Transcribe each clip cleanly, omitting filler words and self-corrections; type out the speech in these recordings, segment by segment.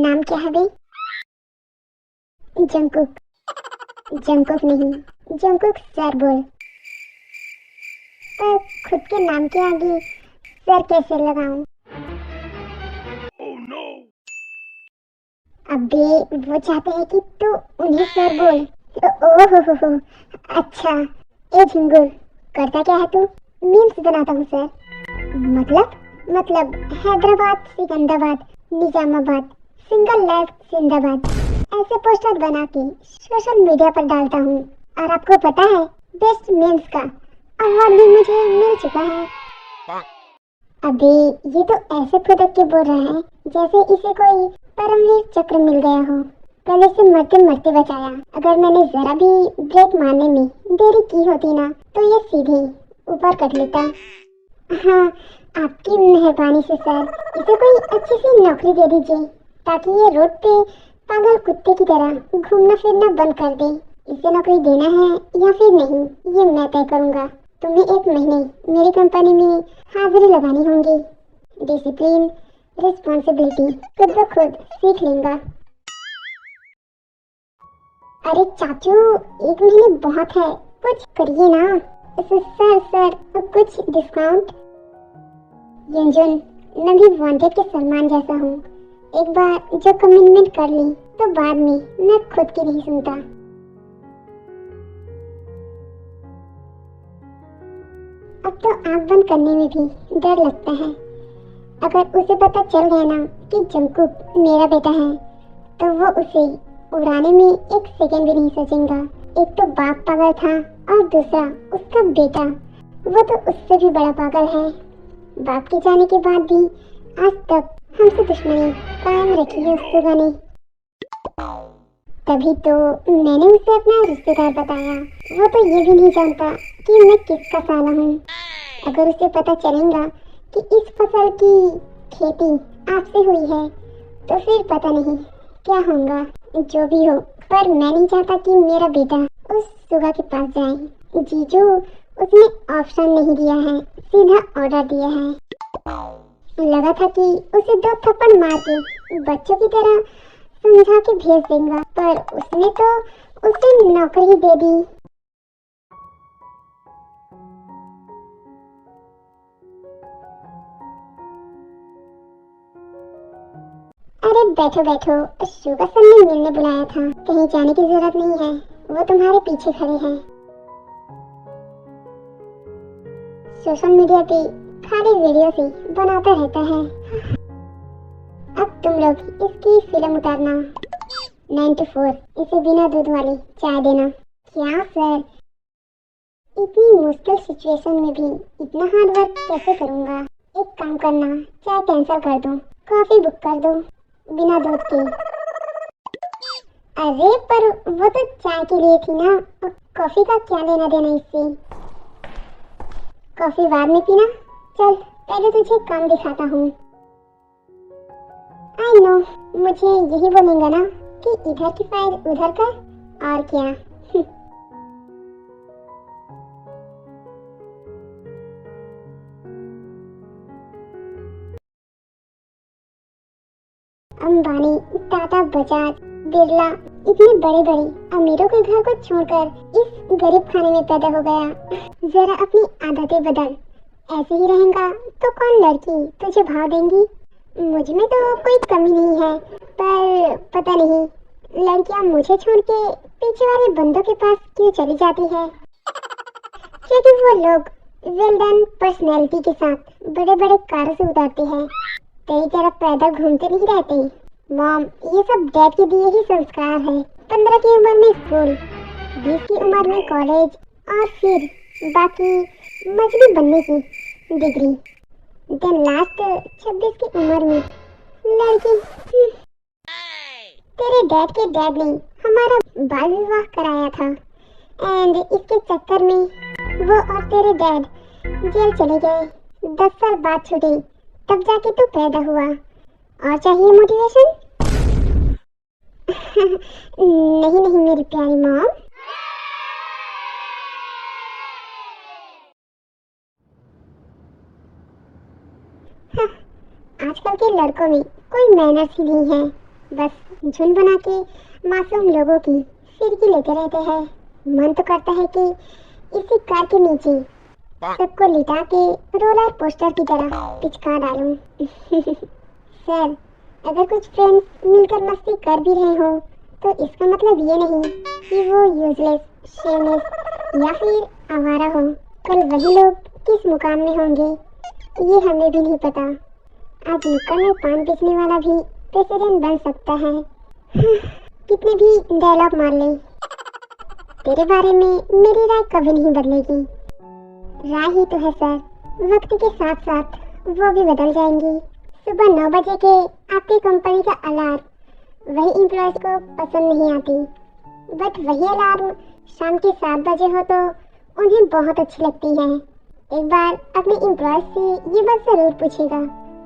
नाम क्या है बे? जंकुक। जंकुक नहीं, जंकुक सर बोल। पर खुद के नाम के आगे सर कैसे लगाऊं? अबे वो चाहते हैं कि तू उन्हें सर बोल। ओह हो, अच्छा। ए झिंगुर, करता क्या है तू? मीम्स बनाता हूँ सर। मतलब हैदराबाद, सिकंदराबाद, निजामाबाद, सिंगल लाइफ जिंदाबाद, ऐसे पोस्टर बना के सोशल मीडिया पर डालता हूँ। और आपको पता है, बेस्ट मीम्स का अवार्ड भी मुझे मिल चुका है। अबे ये तो ऐसे फुदक के बोल रहा है जैसे इसे कोई परमवीर चक्र मिल गया हो। गले से मरते मरते बचाया। अगर मैंने जरा भी ब्रेक मारने में देरी की होती ना तो ये सीधे ऊपर कर लेता। हाँ, आपकी मेहरबानी से सर, इसे कोई अच्छी सी नौकरी दे दीजिए ताकि ये रोड पे पागल कुत्ते की तरह घूमना फिरना बंद कर दे। इसे नौकरी देना है या फिर नहीं, ये मैं तय करूँगा। तुम्हें 1 महीने मेरी कंपनी में हाजिरी लगानी होगी। डिसिप्लिन, रिस्पॉन्सिबिलिटी खुद ब खुद सीख लेगा। अरे चाचू, 1 महीने बहुत है, कुछ करिए ना। सर कुछ डिस्काउंट। युंजुन, मैं भी वांटेड के सलमान जैसा हूँ। एक बार जो कमिटमेंट कर ली तो बाद में मैं खुद की नहीं सुनता। अब तो आँख बंद करने में भी डर लगता है। अगर उसे पता चल गया ना कि जंकुक मेरा बेटा है तो वो उसे उड़ाने में 1 सेकंड भी नहीं सोचेगा। एक तो बाप पागल था और दूसरा उसका बेटा, वो तो उससे भी बड़ा पागल है। बाप के जाने के बाद भी आज तक हमसे दुश्मनी कायम रखी है उस सुगा ने। तभी तो मैंने उसे अपना रिश्तेदार बताया। वो तो ये भी नहीं जानता कि मैं किसका साला हूँ। अगर उसे पता चलेगा कि इस फसल की खेती आपसे हुई है तो फिर पता नहीं क्या होगा। जो भी हो, पर मैं नहीं चाहता कि मेरा बेटा उस सुगा के पास जाए। जीजू, उसने ऑप्शन नहीं दिया है, सीधा ऑर्डर दिया है। लगा था कि उसे 2 थप्पड़ मार के बच्चों की तरह समझा के भेज देगा, पर उसने तो उसे नौकरी दे दी। अरे बैठो बैठो, शुगर सर ने मिलने बुलाया था। कहीं जाने की जरूरत नहीं है, वो तुम्हारे पीछे खड़े हैं। सोशल मीडिया पे खाली वीडियो से बनाता रहता है। अब तुम लोग इसकी फिल्म उतारना। 9 to 4, इसे बिना दूध वाली चाय देना। क्या सर, इतनी मुश्किल सिचुएशन में भी इतना हार्ड वर्क कैसे करूँगा? एक काम करना, चाय कैंसिल कर दो, कॉफी बुक कर दो बिना दूध के। अरे पर वो तो चाय के लिए थी ना, कॉफी का क्या लेना देना इससे? कॉफी बाद में पीना। चल पहले तुझे काम दिखाता हूँ। आई नो, मुझे यही बोलेंगे ना कि इधर की फाइल उधर कर, और क्या। अंबानी, टाटा, बजाज, बिरला, इतने बड़े बड़े अमीरों के घर को छोड़कर इस गरीब खाने में पैदा हो गया। जरा अपनी आदतें बदल। ऐसे ही रहेगा तो कौन लड़की तुझे भाव देंगी? मुझ में तो कोई कमी नहीं है, पर पता नहीं लड़कियां मुझे छोड़ के पीछे वाले बंदों के पास क्यों चली जाती है। क्योंकि वो लोग वेल डन पर्सनैलिटी के साथ बड़े बड़े कारों से उतरते हैं, तेरी तरह पैदल घूमते नहीं रहते। मॉम, ये सब डैड के दिए ही संस्कार है। 15 की उम्र में स्कूल, 20 की उम्र में कॉलेज, और फिर बाकी मछली बनने की डिग्री। देन लास्ट 26 की उम्र में लड़की। तेरे डैड के डैड ने हमारा बाल विवाह कराया था, एंड इसके चक्कर में वो और तेरे डैड जेल चले गए। 10 साल बाद छूटे, तब जाके तू पैदा हुआ। और चाहिए मोटिवेशन? नहीं नहीं मेरी प्यारी मॉम। आजकल के लड़कों में कोई मैनर्स ही नहीं है। बस झुंड बना के मासूम लोगों की फिरकी लेते रहते हैं। मन तो करता है कि इसी कार के नीचे सबको लिटा के रोलर पोस्टर की तरह पिचका डालूं। सर, अगर कुछ फ्रेंड्स मिलकर मस्ती कर भी रहे हो तो इसका मतलब ये नहीं कि वो यूजलेस, शेमलेस या फिर आवारा हो। कल वही लोग किस मुकाम में होंगे ये हमें भी नहीं पता। आज नुक्कड़ में पान बेचने वाला भी प्रेसिडेंट बन सकता है। कितने भी डायलॉग मार ले, तेरे बारे में मेरी राय कभी नहीं बदलेगी। राय ही तो है सर, वक्त के साथ साथ वो भी बदल जाएंगी। सुबह 9 बजे के आपकी कंपनी का अलार्म वही एम्प्लॉयज को पसंद नहीं आती, बट वही अलार्म शाम के 7 बजे हो तो उन्हें बहुत अच्छी लगती है। एक बार अपने एम्प्लॉयज से ये बात जरूर पूछेगा।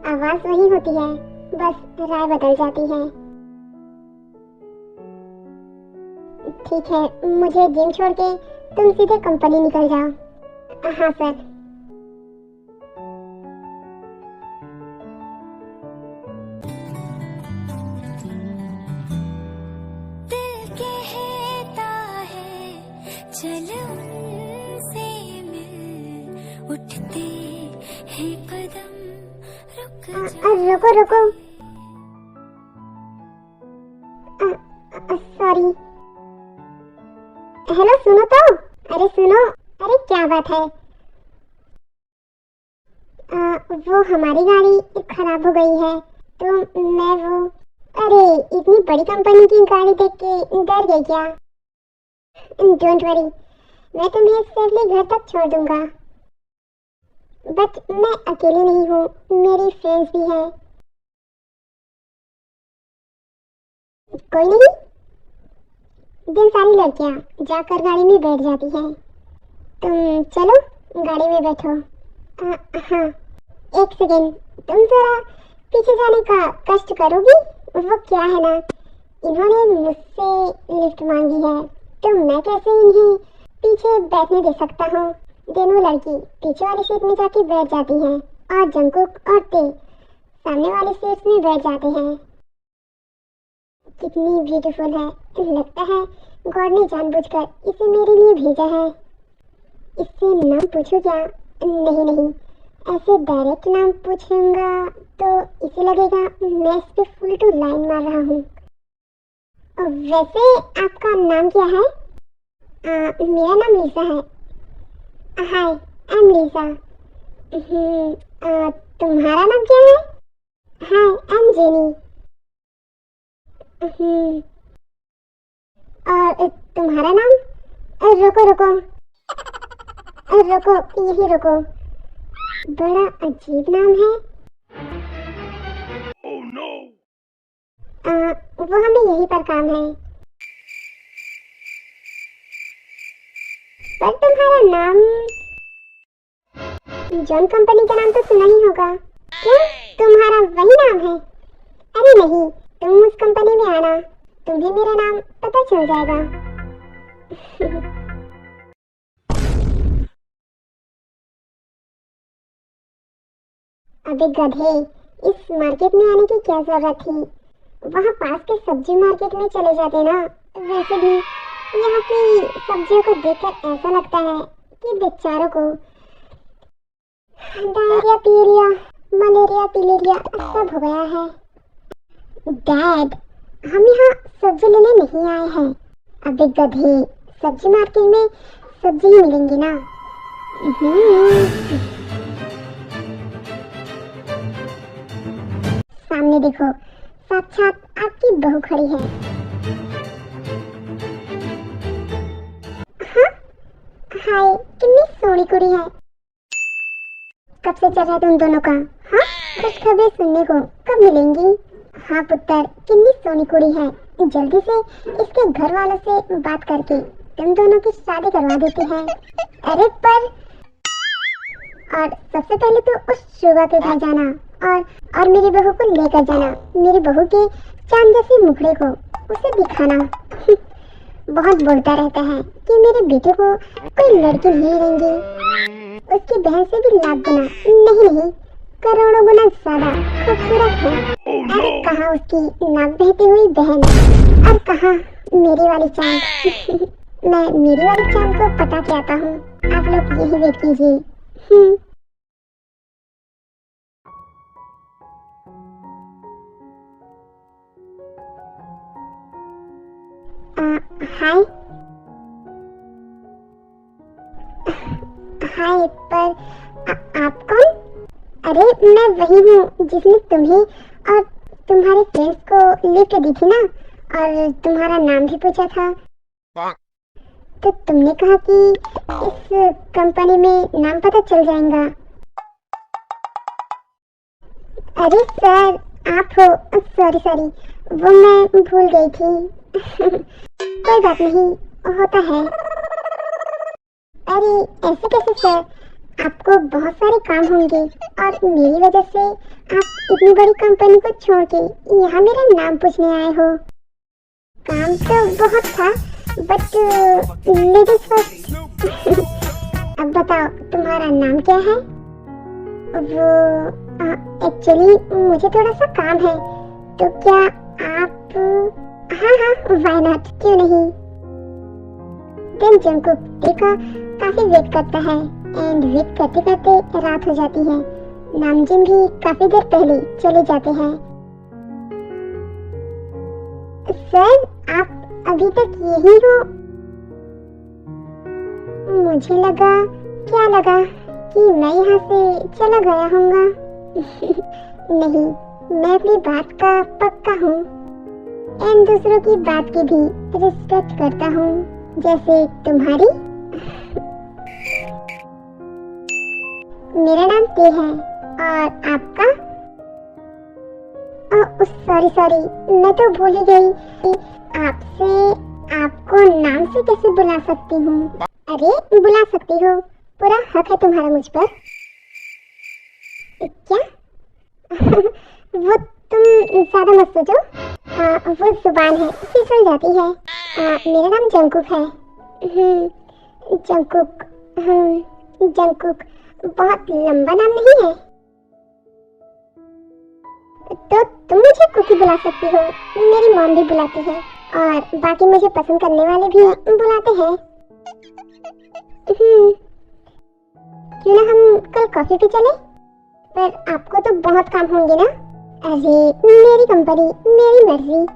आवाज वही होती है, बस राय बदल जाती है। ठीक है, मुझे जिम छोड़ के तुम सीधे कंपनी निकल जाओ। हाँ सर। चल उनसे मिल, उठते हैं कदम, रुको रुको, सॉरी। हेलो, सुनो तो। अरे सुनो, अरे क्या बात है? वो हमारी गाड़ी खराब हो गई है तो मैं वो, अरे इतनी बड़ी कंपनी की गाड़ी देख के डर गई क्या? डोंट वरी, मैं तुम्हें सेफली घर तक छोड़ दूंगा। बट मैं अकेली नहीं हूँ, मेरी फ्रेंड्स भी हैं। कोई नहीं, दिन सारी लड़कियाँ जाकर गाड़ी में बैठ जाती हैं। तुम चलो गाड़ी में बैठो। हाँ, एक सेकेंड, तुम जरा पीछे जाने का कष्ट करोगी? वो क्या है ना, इन्होंने मुझसे लिफ्ट मांगी है तो मैं कैसे इन्हें पीछे बैठने दे सकता हूँ। दोनों लड़की पीछे वाली सीट में जाके बैठ जाती हैं और जंकुक और ते सामने वाली सीट में बैठ जाते हैं। कितनी ब्यूटीफुल है, लगता है गॉड ने जानबूझकर इसे मेरे लिए भेजा है। इससे नाम पूछूं क्या? नहीं, ऐसे डायरेक्ट नाम पूछूंगा तो इसे लगेगा मैं इस पे फुल टू लाइन मार रहा हूँ। वैसे आपका नाम क्या है? मेरा नाम लीसा है। हाय, आई एम लीसा। तुम्हारा नाम क्या है? हाय, आई एम जेनी। और तुम्हारा नाम? रुको, यही रुको। बड़ा अजीब नाम है। Oh, no. वो हमें यहीं पर काम है। पर तुम्हारा नाम, जॉन कंपनी का नाम तो सुना ही होगा। क्यों, तुम्हारा वही नाम है? अरे नहीं, तुम उस कंपनी में आना, तुम्हें मेरा नाम पता चल जाएगा। अबे गधे, इस मार्केट में आने की क्या जरूरत थी? वहाँ पास के सब्जी मार्केट में चले जाते ना। वैसे भी यहाँ की सब्जियों को देखकर ऐसा लगता है कि बेचारों को डायरिया, पीलिया, मलेरिया, पिलेरिया सब हो गया है। डैड, हम यहाँ सब्जी लेने नहीं आए हैं। अबे गधे, सब्जी मार्केट में सब्जी ही मिलेंगी ना। सामने देखो, साक्षात आपकी बहू खड़ी है। हाँ, हाय, कितनी सोनी कुड़ी है। कब से चल रहा है तुम दोनों का? हाँ, कुछ खबरें सुनने को कब मिलेंगी? हाँ पुत्र, कितनी सोनी कुड़ी है। जल्दी से इसके घर वालों से बात करके तुम दोनों की शादी करवा देते हैं। अरे पर, और सबसे पहले तो उस शुभा के घर जाना और मेरी बहू को लेकर जाना। मेरी बहू के चांद जैसे मुखड़े को उसे दिखाना। बहुत बोलता रहता है कि मेरे बेटे को कोई लड़की नहीं रहेंगी। उसकी बहन से भी लाख गुना नहीं, करोड़ों गुना ज्यादा खूबसूरत है। अरे कहाँ उसकी नाक बहती हुई बहन और कहाँ मेरी वाली चांद। मैं मेरी वाली चांद को पता के आता हूँ, आप लोग यही वेट कीजिए। हाय हाय, पर आप कौन? अरे मैं वही हूँ जिसने तुम्हें और तुम्हारे फ्रेंड्स को लिफ्ट दी थी ना, और तुम्हारा नाम भी पूछा था। तो तुमने कहा कि इस कंपनी में नाम पता चल जाएगा। अरे सर, आप हो? सॉरी सॉरी, वो मैं भूल गई थी। कोई बात नहीं, होता है। अरे ऐसे कैसे सर, आपको बहुत सारे काम होंगे और मेरी वजह से आप इतनी बड़ी कंपनी को छोड़ के यहाँ मेरा नाम पूछने आए हो। काम तो बहुत था, बट लेडीज फर्स्ट। अब बताओ तुम्हारा नाम क्या है? वो एक्चुअली मुझे थोड़ा सा काम है, तो क्या आप? हाँ हाँ, व्हाई नॉट, क्यों नहीं। देन जंगकुक देखा काफी वेट करता है, एंड वेट करते करते रात हो जाती है। नामजिन भी काफी देर पहले चले जाते हैं। सर, आप अभी तक यही हो? मुझे लगा, क्या लगा कि मैं यहाँ से चला गया हूँगा। नहीं, मैं अपनी बात का पक्का हूँ, एंड दूसरों की बात की भी रिस्पेक्ट करता हूँ, जैसे तुम्हारी। मेरा नाम ते है, और आपका? सॉरी सॉरी, मैं तो भूल ही गई कि आपसे आपको नाम से कैसे बुला सकती हूँ। अरे बुला सकती हो, पूरा हक है तुम्हारा मुझ पर। क्या? वो तुम ज्यादा मत सोचो, वो जुबान है, फिसल जाती है। मेरा नाम जंगकुक है। जंगकुक, जंगकुक बहुत लंबा नाम नहीं है। तो तुम मुझे कुकी बुला सकती हो, मेरी मॉम भी बुलाती है, और बाकी मुझे पसंद करने वाले भी बुलाते हैं। क्यों ना हम कल कॉफी पे चले? पर आपको तो बहुत काम होंगे ना। अरे मेरी कंपनी, मेरी मर्जी।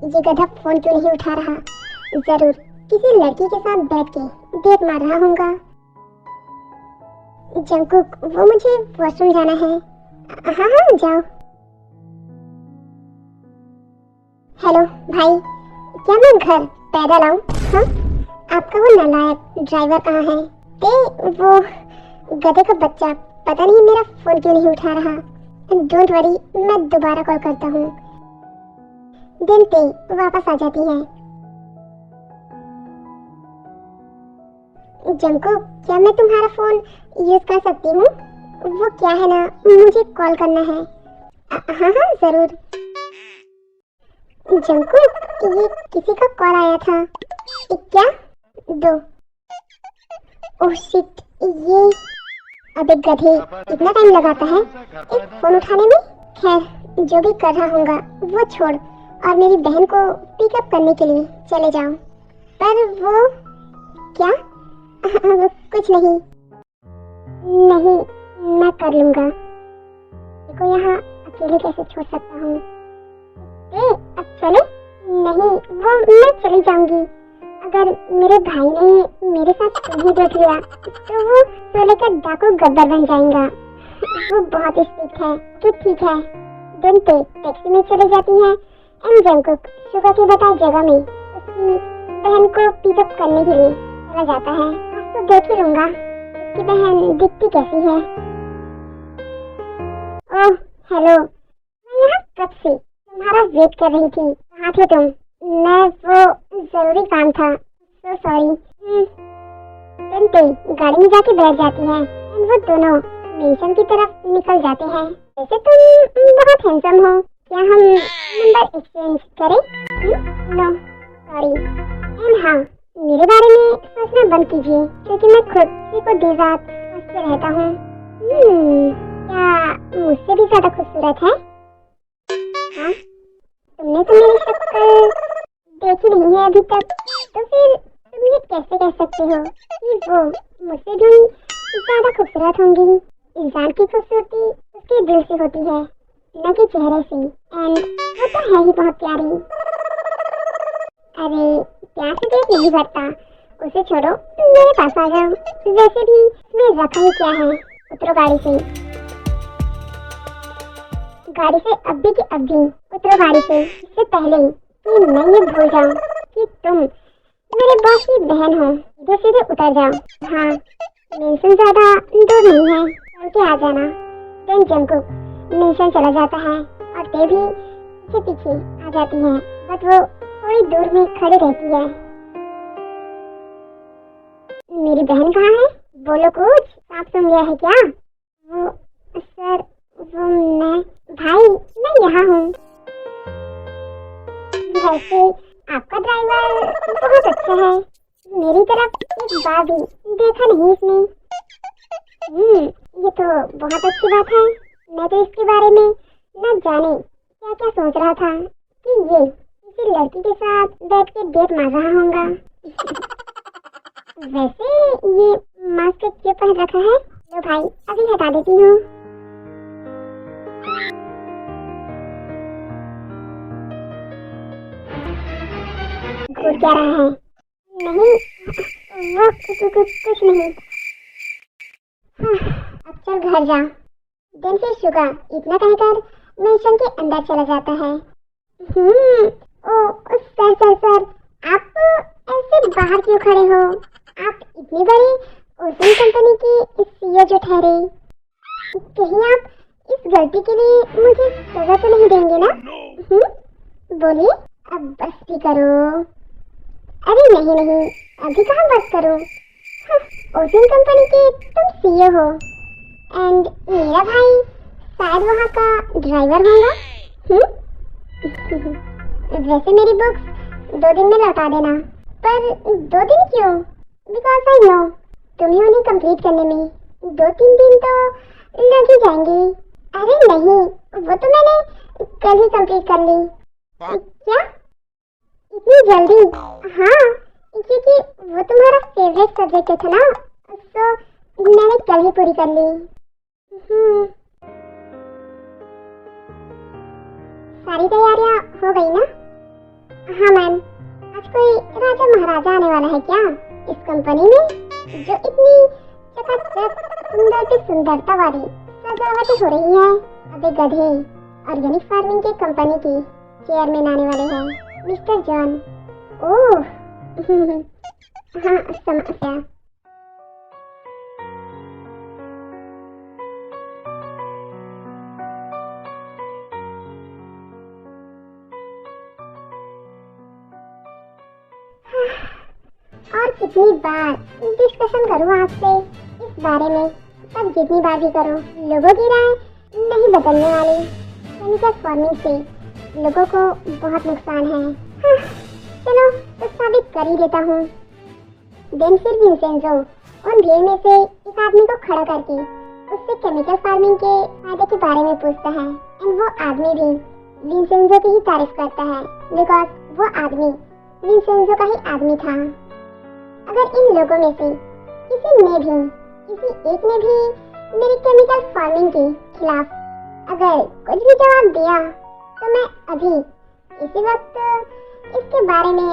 ये गधा फोन क्यों नहीं उठा रहा? जरूर किसी लड़की के साथ बैठ के डेट मार रहा होगा। जंगकुक, वो मुझे वॉशरूम जाना है। हाँ हाँ जाओ। हेलो भाई, क्या मैं घर पैदल आऊँ? हाँ, आपका वो नालायक ड्राइवर कहाँ है? वो गधे का बच्चा पता नहीं मेरा फोन क्यों नहीं उठा रहा। डोंट वरी, मैं दोबारा कॉल करता हूँ। दिन पे वापस आ जाती है। जंगकुक, क्या मैं तुम्हारा फोन यूज कर सकती हूँ? वो क्या है ना, मुझे कॉल करना है। हाँ हाँ जरूर। जंगकुक, ये किसी का कॉल आया था। क्या? दो। ओह शिट, ये अबे गधे, इतना टाइम लगाता है एक फोन उठाने में। खैर, जो भी कर रहा होगा वो छोड़, और मेरी बहन को पिकअप करने के लिए चले जाओ। पर वो क्या? कुछ नहीं, नहीं मैं कर लूंगा। देखो यहाँ अकेले कैसे छोड़ सकता हूँ? अब चले? नहीं, वो मैं चली जाऊंगी। अगर मेरे भाई ने मेरे साथ तुम्हें देख लिया तो वो सोले का डाकू गब्बर बन जाएगा। वो बहुत स्ट्रिक्ट है। तो ठीक है, दिन पे टैक्सी में चले जाती है, एंड जंगकुक सुबह की बताई जगह में उसकी बहन को पिकअप करने के लिए चला जाता है। आज तो देख ही लूंगा उसकी बहन दिखती कैसी है। ओह हेलो, मैं यहाँ कब से तुम्हारा वेट कर रही थी। कहाँ थे तुम? मैं वो जरूरी काम था, सो सॉरी। सुनते गाड़ी में जाके बैठ जाती है, एंड वो दोनों मेंशन की तरफ निकल जाते हैं। वैसे तुम बहुत हैंडसम हो, क्या हम नंबर एक्सचेंज करें? नो सॉरी, एंड हाँ, मेरे बारे में सोचना बंद कीजिए क्योंकि मैं खुद इसी को दिन रात सोचते रहता हूँ। क्या मुझसे भी ज्यादा खूबसूरत है? हाँ, तुमने तो मेरी शक्ल देखी नहीं है अभी तक, तो फिर तुम ये कैसे कह सकते हो कि वो मुझसे भी ज्यादा खूबसूरत होंगी? इंसान की खूबसूरती उसके दिल से होती है, न कि चेहरे से। एंड वो तो है ही बहुत प्यारी। अरे प्यार से पेट नहीं भरता, उसे छोड़ो, मेरे पास आ जाओ। वैसे भी इसमें रखा ही क्या है, उतरो गाड़ी से। गाड़ी से अभी की अभी उतरो गाड़ी से, इससे पहले कि मैं ये भूल जाऊं कि तुम मेरे बॉस की बहन हो। सीधे सीधे उतर जाओ। हाँ, मेंशन ज्यादा दूर नहीं है, चल के आ जाना। देन जंगकुक मेंशन चला जाता है और ते भी पीछे पीछे आ जाती है, बट वो थोड़ी दूर में खड़ी रहती है। मेरी बहन कहाँ है? बोलो कुछ, सांप सुन गया है क्या? वो सर, वो मैं भाई, मैं यहाँ हूँ। वैसे आपका ड्राइवर बहुत अच्छा है, मेरी तरफ एक बार भी देखा नहीं इसने। ये तो बहुत अच्छी बात है। मैं तो इसके बारे में न जाने क्या क्या सोच रहा था कि ये किसी लड़की के साथ बैठ के डेट मार रहा होगा। वैसे ये मास्क क्यों पहन रखा है? लो भाई, अभी हटा देती हूँ। घूर क्या रहा है? नहीं, वो कुछ नहीं। अब चल घर जा। दिन फिर शुगा इतना कहकर मेंशन के अंदर चला जाता है। ओ सर सर सर, आप ऐसे बाहर क्यों खड़े हो? आप इतनी बड़ी ओशन कंपनी की सीईओ जो ठहरे, कहीं आप इस गलती के लिए मुझे सजा तो नहीं देंगे ना? बोलिए, अब बस भी करो। अरे नहीं, अभी कहाँ बस करूं? ओशन कंपनी के तुम सीईओ हो एंड मेरा भाई शायद वहाँ का ड्राइवर होगा। वैसे मेरी बुक्स 2 दिन में लौटा देना। पर 2 दिन क्यों? बिकॉज आई नो तुम्हें उन्हें कंप्लीट करने में 2-3 दिन तो लग ही जाएंगे। अरे नहीं, वो तो मैंने कल ही कंप्लीट कर ली। क्या इतनी जल्दी? हाँ, क्योंकि वो तुम्हारा फेवरेट सब्जेक्ट था ना, तो मैंने कल ही पूरी कर ली। सारी तैयारियां हो गई ना? हाँ मैम। आज कोई राजा महाराजा आने वाला है क्या इस कंपनी में, जो इतनी चकाचक सुंदर की सुंदरता वाली सजावटें हो रही है? अबे गधे, ऑर्गेनिक फार्मिंग के कंपनी की चेयरमैन आने वाले हैं, मिस्टर जॉन। ओह हाँ, समझ गया। और कितनी बार डिस्कशन करूँ आपसे इस बारे में, तब जितनी बार भी करो, लोगों की राय नहीं बदलने वाली। केमिकल फार्मिंग से लोगों को बहुत नुकसान है। चलो तो साबित कर ही देता हूँ। देन फिर विंसेंजो उन भीड़ में से एक आदमी को खड़ा करके उससे केमिकल फार्मिंग के फायदे के बारे में पूछता है। एंड वो आदमी भी विंसेंजो की ही तारीफ करता है, बिकॉज वो आदमी विंसेंजो का ही आदमी था। अगर इन लोगों में से किसी एक ने भी मेरी केमिकल फार्मिंग के खिलाफ अगर कुछ भी जवाब दिया, तो मैं अभी इसी वक्त इसके बारे में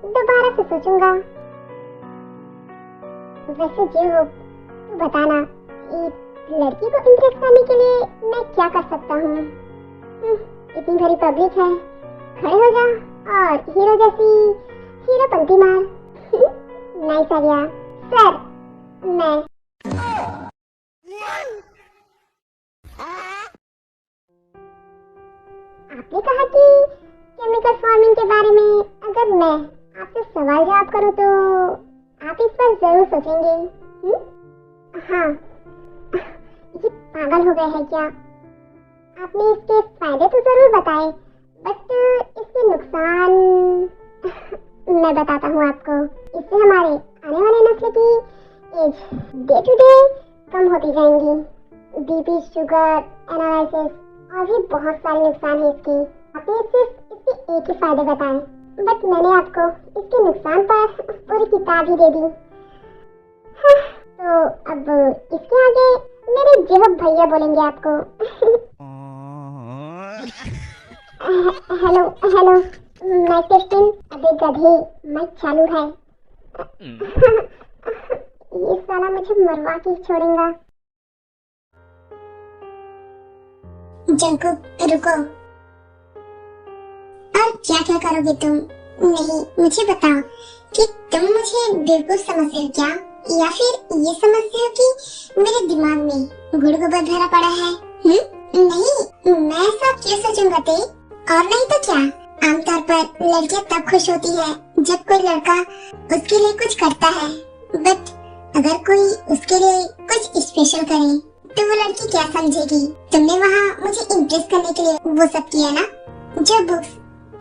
दोबारा से सोचूंगा। वैसे जो हो तू बताना, एक लड़की को इम्प्रेस करने के लिए मैं क्या कर सकता हूँ? इतनी भरी पब्लिक है, खड़े हो जा और हीरो जैसी हीरो पंक्ति मार। Nice idea sir. मैं आपने कहा कि केमिकल फार्मिंग के बारे में अगर मैं आपसे सवाल जवाब करूं तो आप इस पर जरूर सोचेंगे। हाँ, ये पागल हो गए हैं क्या? आपने इसके फायदे तो जरूर बताए, बट इसके नुकसान मैं बताता हूँ आपको। इससे हमारे आने वाले नस्ल की एज डे टू डे कम होती जाएंगी। बीपी, शुगर, एनालिसिस और भी बहुत सारे नुकसान है इसके। आपने सिर्फ इसके एक ही फायदे बताए, बट मैंने आपको इसके नुकसान पर पूरी किताब ही दे दी। हाँ, तो अब इसके आगे मेरे जेहब भैया बोलेंगे आपको। Hello hello, mic testing. अबे गधे, माइक चालू है। ये साला मुझे मरवा के छोड़ेगा। जंकुक रुको। और क्या क्या करोगे तुम? नहीं, मुझे बताओ कि तुम मुझे बेवकूफ समझते हो क्या, या फिर ये समझते हो कि मेरे दिमाग में गुड़ गोबर भरा पड़ा है? नहीं, मैं ऐसा क्यों सोचूंगा ते? और नहीं तो क्या, आमतौर पर लड़कियां तब खुश होती है जब कोई लड़का उसके लिए कुछ करता है, बट अगर कोई उसके लिए कुछ स्पेशल करे तो वो लड़की क्या समझेगी? तुमने वहाँ मुझे इम्प्रेस करने के लिए वो सब किया ना? जो बुक्स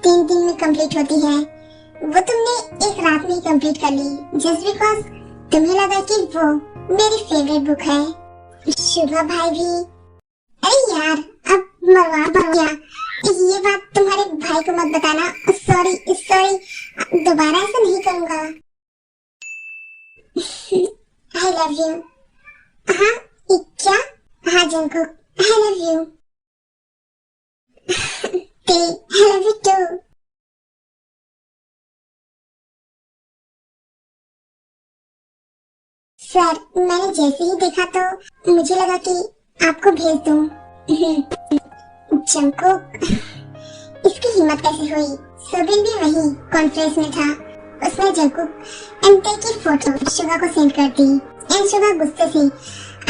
3 दिन में कंप्लीट होती है वो तुमने एक रात में ही कंप्लीट कर ली, जस्ट बिकॉज तुम्हें लगा कि वो मेरी फेवरेट बुक है। शुभा भाई भी। अरे यार, अब मरवा भैया, ये बात तुम्हारे भाई को मत बताना। सॉरी सॉरी, दोबारा ऐसा नहीं करूँगा। आई लव यू। हाँ क्या? हाँ Jungkook, I love you. I love you too. Sir, मैंने जैसे ही देखा तो मुझे लगा कि आपको भेज दूं। जंकुक, इसकी हिम्मत कैसे हुई? सोबिन भी वही कॉन्फ्रेंस में था। उसने जंकुक एंटे की फोटो शुभा को सेंड कर दी। एंड शुभा गुस्से से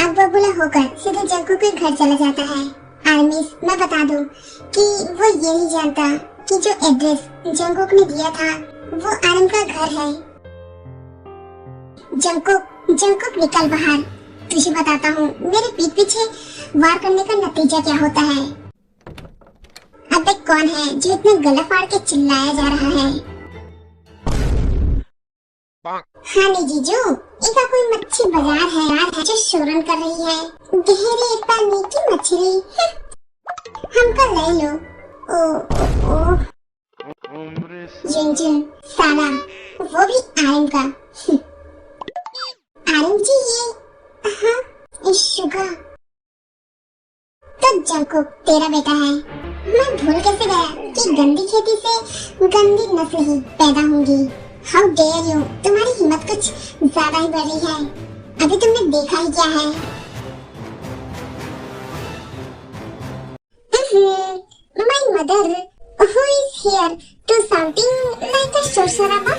आग बबूला होकर सीधे जंकुक के घर चला जाता है। आर्मिस, मैं बता दूं कि वो ये नहीं जानता कि जो एड्रेस जंकुक ने दिया था वो आरम का घर है। जंकुक निकल बाहर। तुझे बताता हूँ मेरे पीठ पीछे वार करने का नतीजा क्या होता है। अबे कौन है जो इतना गला फाड़ के चिल्लाया जा रहा है? हाँ नहीं जीजू, इसका कोई मच्छी बाजार है जो शोरन कर रही है। गहरे पानी की मछली हमको ले लो। ओ जिन साला, वो भी आरम का। आरम जी ये, हाँ शुगा, तो जंकुक तेरा बेटा है। मैं भूल कैसे गया कि गंदी खेती से गंदी नस्ल ही पैदा होंगी। हाउ डेयर यू, तुम्हारी हिम्मत कुछ ज्यादा ही बढ़ रही है। अभी तुमने देखा ही क्या है? My mother, who is here to shouting like a शोरशराबा?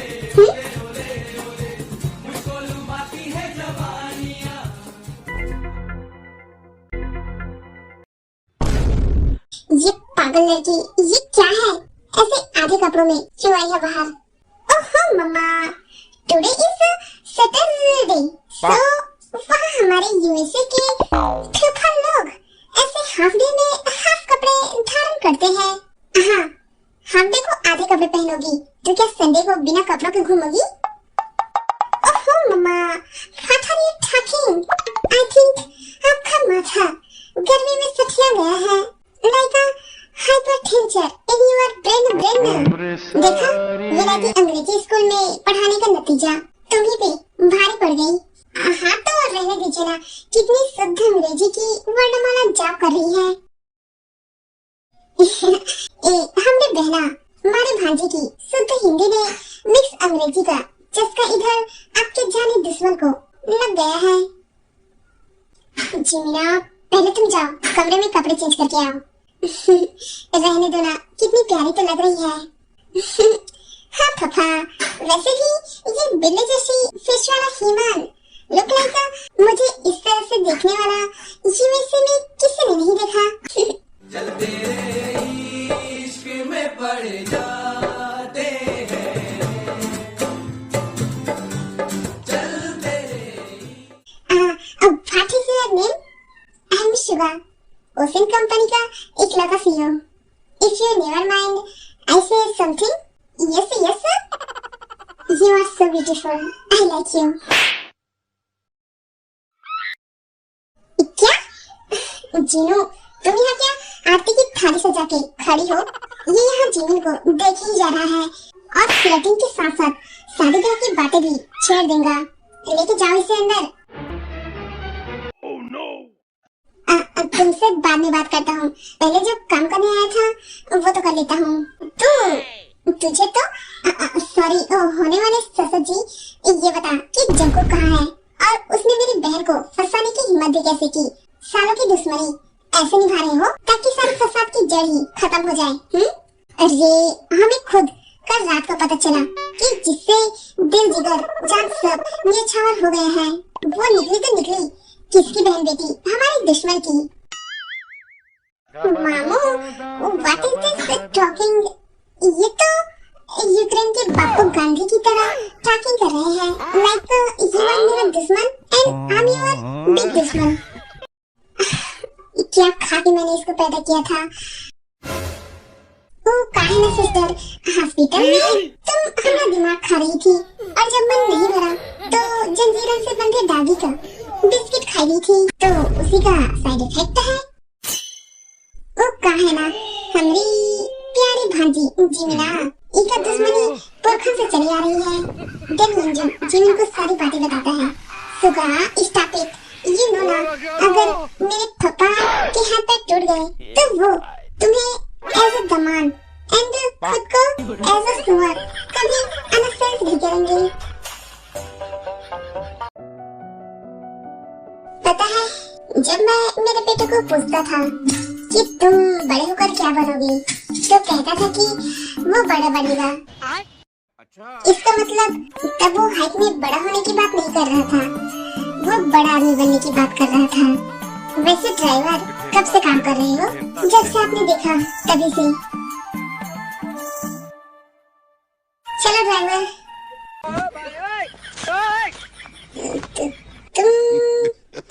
ये पागल लड़की, ये क्या है? ऐसे आधे कपड़ों में क्यों आई है बाहर? ओहो मम्मा, टुडे इज सैटरडे, सो वहाँ हमारे यूएसए के फूफा लोग ऐसे हाफ डे में हाफ कपड़े धारण करते हैं। हाँ, हाफ डे को आधे कपड़े पहनोगी तो क्या संडे को बिना कपड़ों के घूमोगी? ओहो mamma, what are you talking? I think आपका माथा गर्मी में सठिया गया है, like a hypertension in your brain. देखा, मेरा भी अंग्रेजी स्कूल में पढ़ाने का नतीजा तुम्हीं पे भारी पड़ गई। हाँ तो रहने दीजिए ना, कितनी शुद्ध अंग्रेजी की वर्णमाला जाप कर रही है। हमने बहना हमारे भांजे की शुद्ध हिंदी में मिक्स अंग्रेजी का चस्का इधर आपके जाने दुश्मन को लग गया है। जिमिना, पहले तुम जाओ कमरे में कपड़े चेंज करके आओ। रहने दो ना, कितनी प्यारी तो लग रही है। हाँ पापा, वैसे भी ये बिल्ली जैसी फिश वाला हीमान लुक लाइक मुझे इस तरह से देखने वाला यूएसए में किसी ने नहीं देखा। चल तेरे इश्क में पड़ जाते हैं, चल तेरे। What is your name? I am Suga, ocean company का एक लड़का CEO. If you never mind, आई से something. Yes yes sir. You are so beautiful. I like you. क्या? जीनू, तुम यहाँ क्या आरती की थाली सजा के खड़ी हो? ये यहाँ जीवन को देख ही जा रहा है और फ्लर्टिंग के साथ साथ शादी ब्याह की बातें भी छेड़ देगा। लेके जाओ इसे अंदर। तुमसे बाद में बात करता हूँ, पहले जो काम करने आया था वो तो कर लेता हूँ। तुझे तो सॉरी होने वाले ससुर जी, ये बता कि जंकू कहाँ है और उसने मेरी बहन को फंसाने की हिम्मत भी कैसे की? सालों की दुश्मनी ऐसे निभा रहे हो ताकि सारे फसाद की जड़ ही खत्म हो जाए। अरे हमें खुद कल रात को पता चला कि जिससे दिल जिगर जान सब न्यौछावर हो गए हैं, वो निकली तो निकली किसकी बहन बेटी? हमारी दुश्मन की। मामू, व्हाट इज दिस टॉकिंग? ये तो यूक्रेन के बापू गांधी की तरह टॉकिंग कर रहे हैं, लाइक यू आर मेरा दुश्मन and I am your big दुश्मन। क्या खा के मैंने इसको पैदा किया था? कहाँ है सिस्टर? हॉस्पिटल में तुम हमारा दिमाग खा रही थी और जब मन नहीं भरा तो जंजीरों से बंधे दादी का बिस्किट खा रही थी, तो उसी का साइड इफेक्ट है। कहाँ है ना हमारी प्यारी भांजी जीमिना, इसका दुश्मनी पुरखों से चली आ रही है। देख मंजू जीमिन को सारी बातें बताता है। सुगा स्टॉप इट, यू नो ना, अगर मेरे पापा के हाथ पैर टूट गए तो वो तुम्हें एज अ दमान एंड खुद को एज अ सुअर कभी अनसेंस नहीं करेंगे। पता है जब मैं मेरे बेटे को पूछता था कि तुम बड़े होकर क्या बनोगे, तो कहता था कि वो बड़ा बनेगा। इसका मतलब तब वो हाइट में बड़ा होने की बात नहीं कर रहा था, वो बड़ा आदमी बनने की बात कर रहा था। वैसे ड्राइवर कब से काम कर रहे हो? जब से आपने देखा तभी से। चलो ड्राइवर। तुम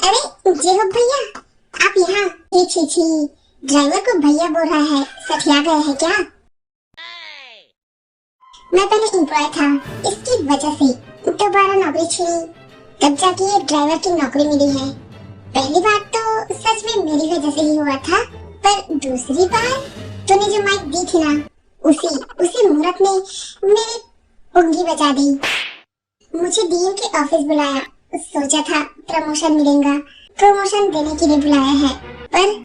अरे जे हो भैया, आप यहाँ? छी ड्राइवर को भैया बोल रहा है, सठिया गए है क्या? मैं पहले एम्प्लॉय था, इसकी वजह से दोबारा नौकरी छीनी, तब जाके ये ड्राइवर की नौकरी मिली है। पहली बार तो सच में मेरी वजह से ही हुआ था, पर दूसरी बार तूने जो माइक दी थी ना, उसी मुहूर्त ने मेरी उंगली बचा दी। मुझे डीएम के ऑफिस बुलाया, सोचा था प्रमोशन मिलेगा, प्रमोशन देने के लिए बुलाया है, पर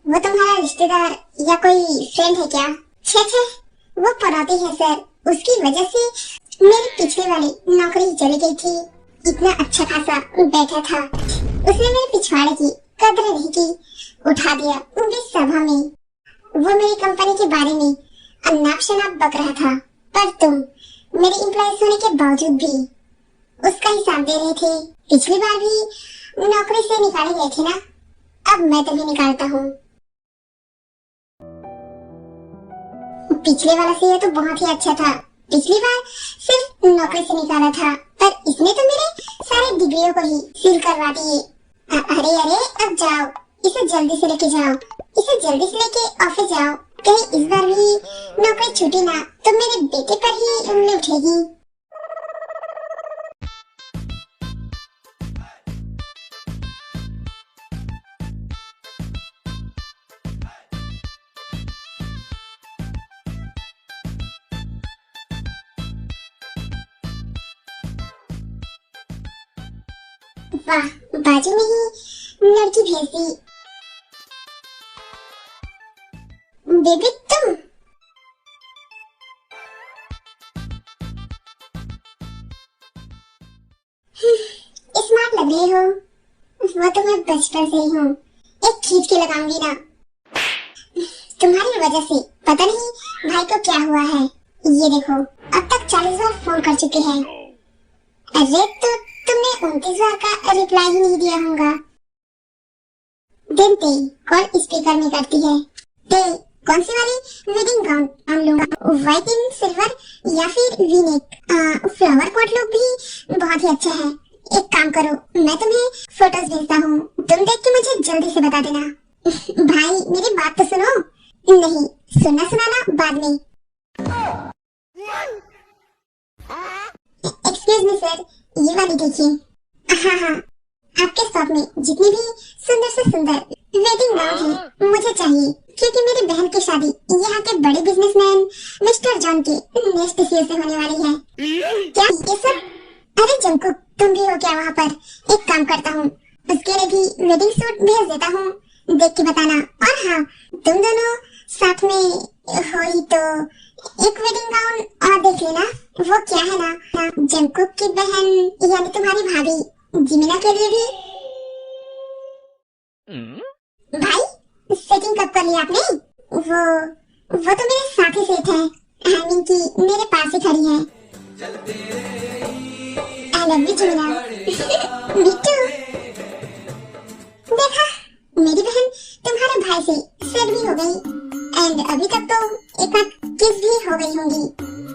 वो तुम्हारा रिश्तेदार या कोई फ्रेंड है क्या? छे वो पराती है सर, उसकी वजह से मेरी पिछले वाली नौकरी चली गई थी। इतना अच्छा खासा बैठा था, उसने मेरे पिछवाड़े की कदर नहीं की, उठा दिया उनकी सभा में। वो मेरी कंपनी के बारे में अनाप शनाप बक रहा था, पर तुम मेरे एम्प्लॉइज होने के बावजूद भी उसका हिसाब दे रहे थे। पिछली बार भी नौकरी से निकाले गए थे ना, अब मैं तुम्हें निकालता हूँ। पिछले वाला सीए तो बहुत ही अच्छा था, पिछली बार सिर्फ नौकरी से निकाला था, पर इसने तो मेरे सारे डिग्रियों को ही सील करवा दिए। अरे अब जाओ, इसे जल्दी से लेके जाओ, इसे जल्दी से लेके ऑफिस जाओ, कहीं इस बार भी नौकरी छूटी ना तो मेरे बेटे पर ही उंगली उठेगी। वाह, बाजू में ही लड़की भेज दी। बेबी तुम स्मार्ट लग रही हो। वो तो मैं बचपन से ही हूँ, एक खींच के लगाऊंगी ना। तुम्हारी वजह से पता नहीं भाई को क्या हुआ है। ये देखो अब तक 40 बार फोन कर चुके हैं। अरे तो तुमने 29 बार का रिप्लाई ही नहीं दिया होगा। दिन ते कॉल स्पीकर में करती है। ते कौन सी वाली वेडिंग गाउन हम लूंगा, व्हाइट इन सिल्वर या फिर वी-नेक? फ्लावर कोट लुक भी बहुत ही अच्छा है। एक काम करो, मैं तुम्हें फोटोज भेजता हूँ, तुम देख के मुझे जल्दी से बता देना। भाई मेरी बात तो सुनो। नहीं सुनना सुनाना बाद में। एक्सक्यूज मी सर, ये वाली देखिए। हाँ हाँ, आपके शॉप में जितनी भी सुंदर से सुंदर वेडिंग गाउन है मुझे चाहिए, क्योंकि मेरी बहन की शादी यहाँ के बड़े बिजनेसमैन मिस्टर जॉन के नेक्स्ट ईयर से होने वाली है। क्या ये सब? अरे जंकुक, तुम भी हो क्या वहाँ पर? एक काम करता हूँ, उसके लिए भी वेडिंग सूट भेज देता हूँ, देख के बताना। और हाँ, तुम दोनों साथ में हो ही तो एक वेडिंग गाउन और देख लेना। वो क्या है ना, जंकुक की बहन यानी तुम्हारी भाभी जिमिना के लिए भी। भाई, सेटिंग कब कर लिया आपने? वो तो मेरे साथ ही सेट है, आई मीन की मेरे पास ही खड़ी है। I love you Jimina. Me too. देखा, मेरी बहन तुम्हारे भाई से सेट भी हो गई, एंड अभी तक तो एक आध किस भी हो गई होंगी,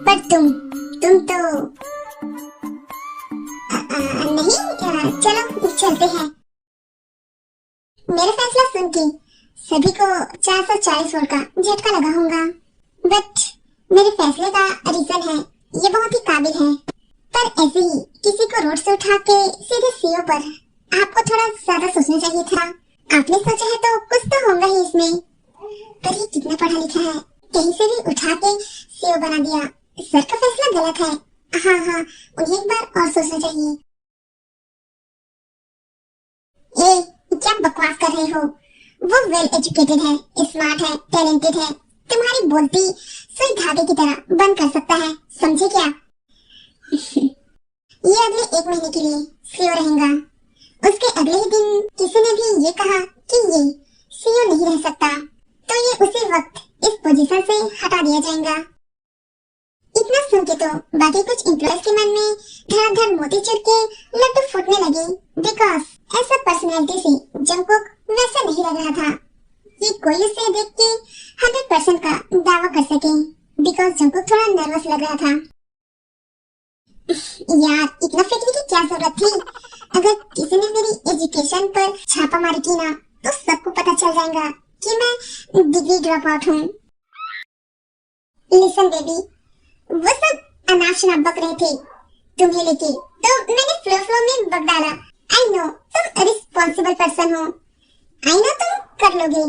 पर तुम तो नहीं। चलो चलते हैं। मेरा फैसला सुन के सभी को 440 वोल्ट का झटका लगा होगा, बट मेरे फैसले का रीजन है, ये बहुत ही काबिल है। पर ऐसे ही किसी को रोड से उठा के सीधे सीओ पर, आपको थोड़ा ज्यादा सोचना चाहिए था। आपने सोचा है तो कुछ तो होगा ही इसमें, पर ये कितना पढ़ा लिखा है, कहीं से भी उठा के सीओ बना दिया। सर का फैसला गलत है। हाँ, उन्हें एक बार और सोचना चाहिए। क्या बकवास कर रहे हो? वो वेल एजुकेटेड है, स्मार्ट है, टैलेंटेड है, तुम्हारी बोलती सुई धागे की तरह बंद कर सकता है, समझे क्या? ये अगले 1 महीने के लिए सीओ रहेगा। उसके अगले ही दिन किसी ने भी ये कहा कि ये सीओ नहीं रह सकता, तो ये उसी वक्त इस पोजीशन से हटा दिया जाएगा। इतना सुन के तो बाकी कुछ एम्प्लॉयज के मन में धड़ाधड़ मोतीचूर के लड्डू फूटने लगे, बिकॉज ऐसा पर्सनैलिटी से जंकुक वैसा नहीं लग रहा था कि कोई उसे देख के 100% का दावा कर सके, बिकॉज जंकुक थोड़ा नर्वस लग रहा था। यार, इतना फेंकने की क्या जरूरत थी? अगर किसी ने मेरी एजुकेशन पर छापा मारी की ना, तो सबको पता चल जाएगा कि मैं डिग्री ड्रॉप आउट हूँ। लिसन बेबी, वो सब अनाप शनाप बक रहे थे तुम्हें लेके, तो मैंने फ्लो में बक डाला। आई नो तुम रिस्पॉन्सिबल पर्सन हो, आई नो तुम कर लोगे।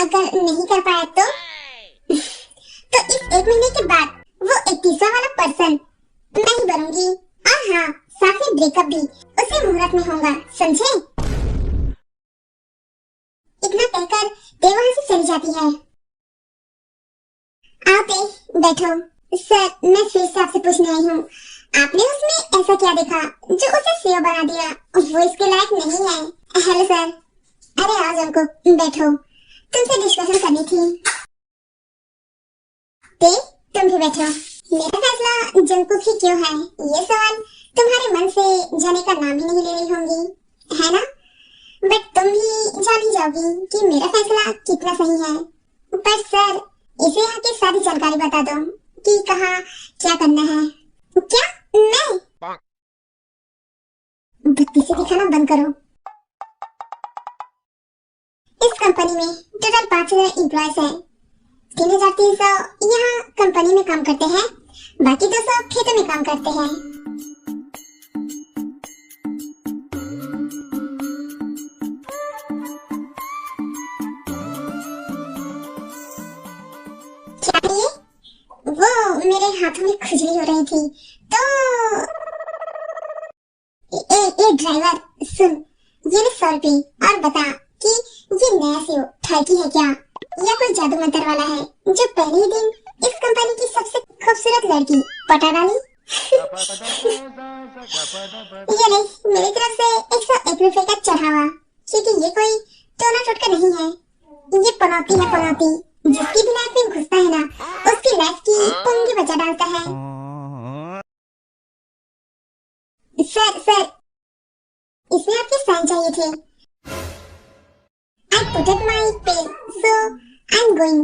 अगर नहीं कर पाए तो इस 1 महीने के बाद वो 31वां वाला पर्सन मैं ही बनूंगी। और हाँ, साथ ही ब्रेकअप भी उसी मुहूर्त में होगा, समझे? इतना कहकर ते वहाँ से चली जाती है। आते बैठो। सर, मैं फिर से आपसे पूछने आई हूँ, आपने उसमें ऐसा क्या देखा जो उसे सीओ बना दिया? वो इसके लायक नहीं है। Hello sir. अरे आओ जंकुक, बैठो, तुमसे डिस्कशन करनी थी। तुम भी बैठो। मेरा फैसला जंकुक ही क्यों है, ये सवाल तुम्हारे मन से जाने का नाम ही नहीं ले रही होंगी, है ना? बट तुम भी जान ही जाओगी कि मेरा फैसला कितना सही है। पर सर, इसे यहाँ की सारी जानकारी बता दो कि कहाँ क्या करना है। क्या? मैं? बत्तीसी दिखाना बंद करो। इस कंपनी में टोटल 5000 एम्प्लॉयज हैं। 3300 यहाँ कंपनी में काम करते हैं, बाकी 200 खेतों में काम करते हैं। क्या ये? वो मेरे हाथों में खुजली हो रही थी, तो ए ड्राइवर सुन, ये ले 100 रुपए और बता कि ये नया सीओ ठगी है क्या, या कोई जादू मंत्र वाला है जो पहले ही दिन इस कंपनी की सबसे खूबसूरत लड़की पटा डाली। ये ले मेरी तरफ से 101 रुपए का चढ़ावा, क्योंकि ये कोई टोना टोटका नहीं है, ये पनौती है, पनौती। जिसकी भी लाइफ में घुसता है ना, उसकी लाइफ की पंगी बचा डालता है। सर, इसमें आपके साइन चाहिए थे। I put up my pay, so I'm going.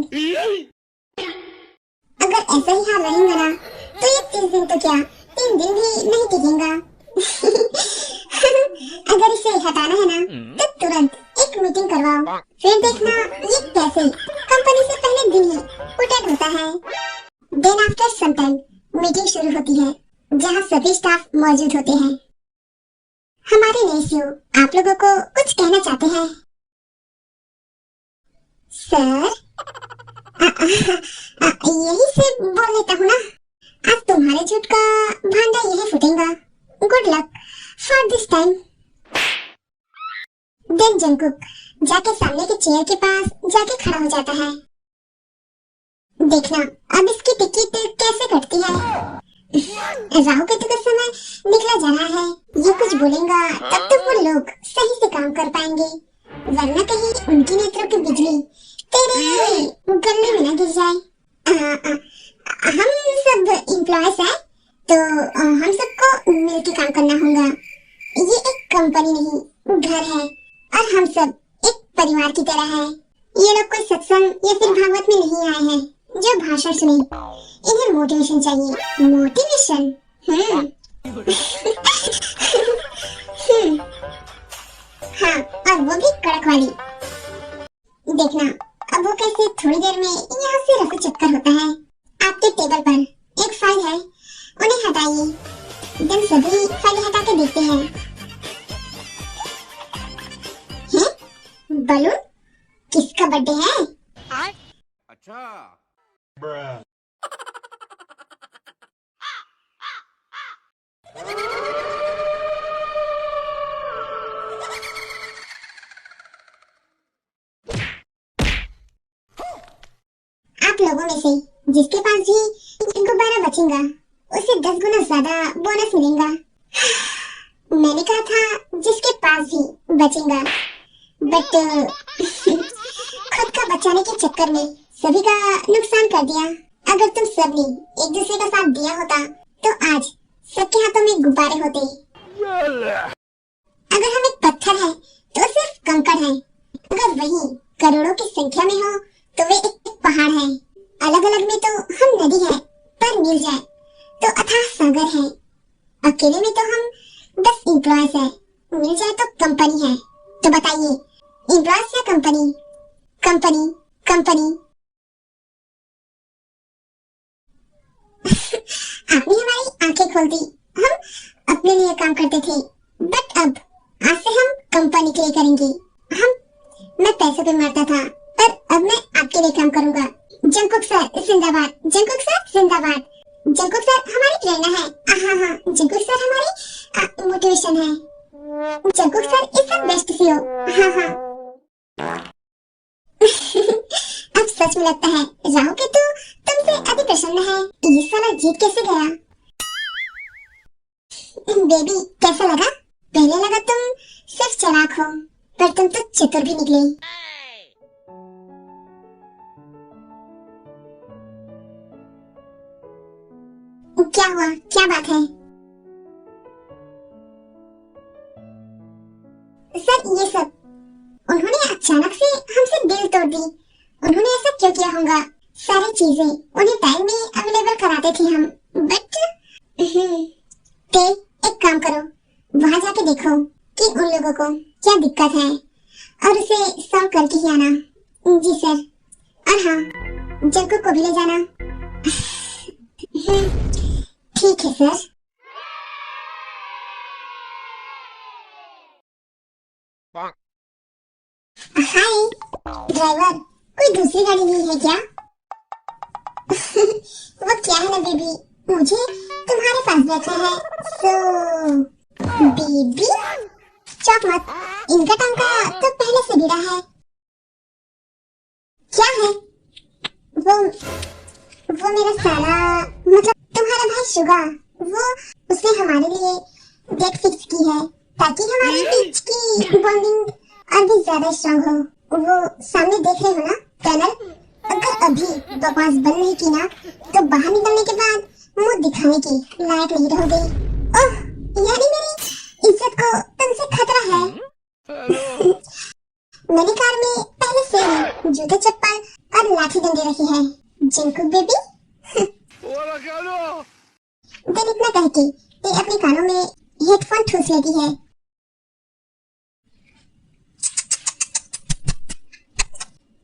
अगर ऐसा ही हाल रहेगा ना, तो ये 30 दिन तो क्या 3 दिन भी नहीं टिकेगा। अगर इसे हटाना है ना, तो तुरंत एक मीटिंग करवाओ, फिर देखना ये कैसे कंपनी से पहले पहले दिन ही उठक होता है। Then after some time meeting शुरू होती है जहाँ सभी स्टाफ मौजूद होते हैं। हमारे नए सीईओ आप लोगों को कुछ कहना चाहते हैं। सर यही से बोल लेता हूँ ना, आज तुम्हारे झूठ का भांडा यही फूटेगा। Good luck for this time. Then Jungkook जाके सामने के चेयर के पास जाके खड़ा हो जाता है। देखना अब इसकी टिकट कैसे कटती है। राहु केतु का समय निकला जा रहा है, ये कुछ बोलेगा तब तो वो लोग सही से काम कर पाएंगे, वरना कहीं उनकी नेत्रों की बिजली तेरे गले में न गिर जाए। हम सब एम्प्लॉयज हैं तो हम सबको मिलकर काम करना होगा। ये एक कंपनी नहीं घर है और हम सब एक परिवार की तरह है। ये लोग कोई सत्संग या फिर भागवत में नहीं आए हैं जो भाषण सुने, इन्हें मोटिवेशन चाहिए। मोटिवेशन हाँ, और वो भी कड़क वाली। देखना अब वो कैसे थोड़ी देर में यहाँ से रफू चक्कर होता है। आपके टेबल पर एक फाइल है, उन्हें हटाइए। जब सभी फाइल हटा के देखते हैं, बलून किसका बर्थडे है? अच्छा आप लोगों में से जिसके पास भी गुब्बारा बचेगा उसे 10 गुना ज्यादा बोनस मिलेगा। मैंने कहा था जिसके पास भी बचेगा, बट खुद का बचाने के चक्कर में सभी का नुकसान कर दिया। अगर तुम सबने एक दूसरे का साथ दिया होता तो आज सबके हाथों में गुब्बारे होते। अगर हम एक पत्थर है तो सिर्फ कंकड़ है, अगर वही करोड़ों की संख्या में हो तो वे एक पहाड़ है। अलग अलग में तो हम नदी है, पर मिल जाए तो अथाह सागर है। अकेले में तो हम 10 एम्प्लॉयज है, मिल जाए तो कंपनी है। तो बताइए एम्प्लॉयज या कंपनी? Company company. आपने हमारी आंखें खोल दी। हम अपने लिए काम करते थे, बट अब आज से हम कंपनी के लिए करेंगे। मैं पैसों पे मरता था, पर अब मैं आपके लिए काम करूंगा। जंगकुक सर जिंदाबाद, जंगकुक सर जिंदाबाद। जंगकुक सर हमारी प्रेरणा है। हाँ, जंगकुक सर हमारी मोटिवेशन है। Jungkook sir is the best CEO. हाँ। अब सच में लगता है राहु केतु तुमसे अति प्रसन्न है। ये साला जीत कैसे गया? बेबी कैसा लगा? पहले लगा तुम सिर्फ चालाक हो, पर तुम तो चतुर भी निकले। क्या हुआ? क्या बात है? सर ये सब उन्होंने अचानक से हमसे दिल तोड़ दी। उन्होंने ऐसा क्यों किया होगा? सारी चीजें उन्हें टाइम में अवेलेबल कराते थे हम, बट ते एक काम करो, वहाँ जाके देखो कि उन लोगों को क्या दिक्कत है और उसे सॉल्व करके ही आना। जी सर। और हाँ, जंगकुक को भी ले जाना। ठीक है सर। हाय ड्राइवर, कोई दूसरी गाड़ी नहीं है क्या? वो क्या है ना बेबी, मुझे तुम्हारे पास बैठना है। सो बेबी चौक मत, इनका टांका तो पहले से भिड़ा है। क्या है? वो मेरा साला, मतलब तुम्हारा भाई शुगा, वो उसने हमारे लिए डेट फिक्स की है ताकि हमारे बीच की बॉन्डिंग और भी ज्यादा स्ट्रांग हो। वो सामने देख रहे हो ना टनल, अगर अभी बकवास बंद नहीं की ना तो बाहर निकलने के बाद मुंह दिखाने की लायक नहीं रहोगे। ओह, यानी मेरी इज्जत को तुमसे खतरा है। मैंने कार में पहले से ही जूते चप्पल और लाठी डंडे रखी है। Jungkook baby. दिन इतना कह के ते अपने कानों में हेडफोन ठूस लेती है।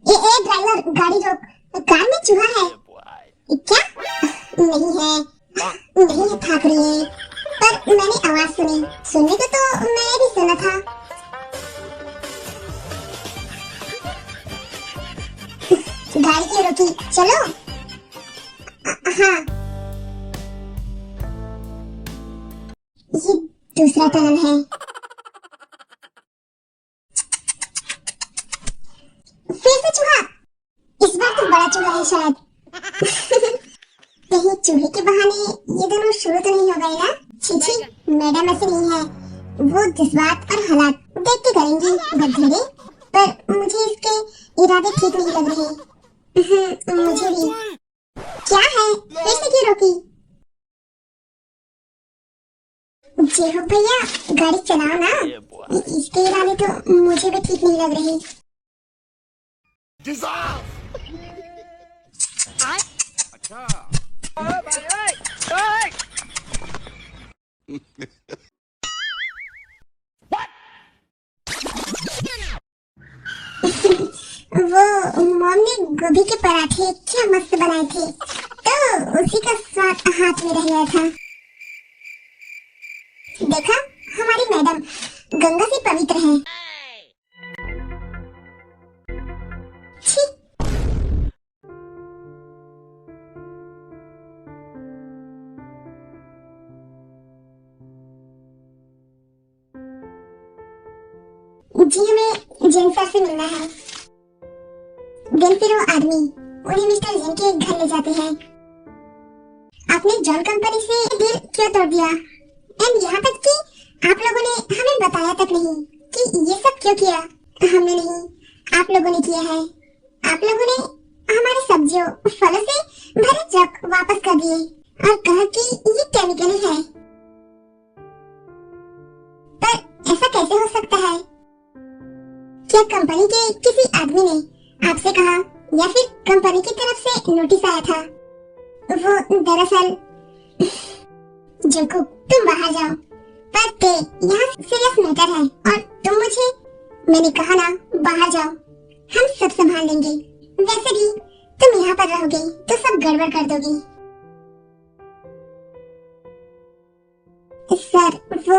ए ड्राइवर, गाड़ी रोक, कार में चूहा है क्या? नहीं है, नहीं है ठाकुर ये, पर मैंने आवाज सुनी, सुनने को तो मैंने भी सुना था। गाड़ी क्यों रोकी? चलो। हाँ, ये दूसरा टनल है। फिर से चूहा, इस बार तो बड़ा चूहा है शायद। कहीं चूहे के बहाने ये दोनों शुरू तो नहीं हो गए ना? छी, मैडम ऐसे नहीं है, वो जज्बात और हालात देख के करेंगी गधेड़े, पर मुझे इसके इरादे ठीक नहीं लग रहे। मुझे भी। क्या है? फिर से क्यों रोकी? जी हो भैया, गाड़ी चलाओ ना, इसके इरादे तो मुझे भी ठीक नहीं लग रहे। अच्छा। वो मॉम ने गोभी के पराठे क्या मस्त बनाए थे, तो उसी का स्वाद हाथ में रह गया था। देखा, हमारी मैडम गंगा से पवित्र है। छी। जी हमें जैन सर से मिलना है। दिन फिर वो आदमी उन्हें मिस्टर जैन के घर ले जाते हैं। आपने जॉन कंपनी से डील क्यों तोड़ दिया? एंड यहाँ तक कि आप लोगों ने हमें बताया तक नहीं कि ये सब क्यों किया। हमने नहीं, आप लोगों ने किया है। आप लोगों ने हमारे सब्जियों फलों से भरे ट्रक वापस कर दिए और कहा कि ये केमिकल है। पर ऐसा कैसे हो सकता है? क्या कंपनी के किसी आदमी ने आपसे कहा या फिर कंपनी की तरफ से नोटिस आया था? वो दरअसल जंकू, तुम बाहर जाओ, पर यहाँ सीरियस मैटर है और तुम मुझे, मैंने कहा ना, बाहर जाओ, हम सब संभाल लेंगे। वैसे भी तुम यहाँ पर रहोगे तो सब गड़बड़ कर दोगी। सर, वो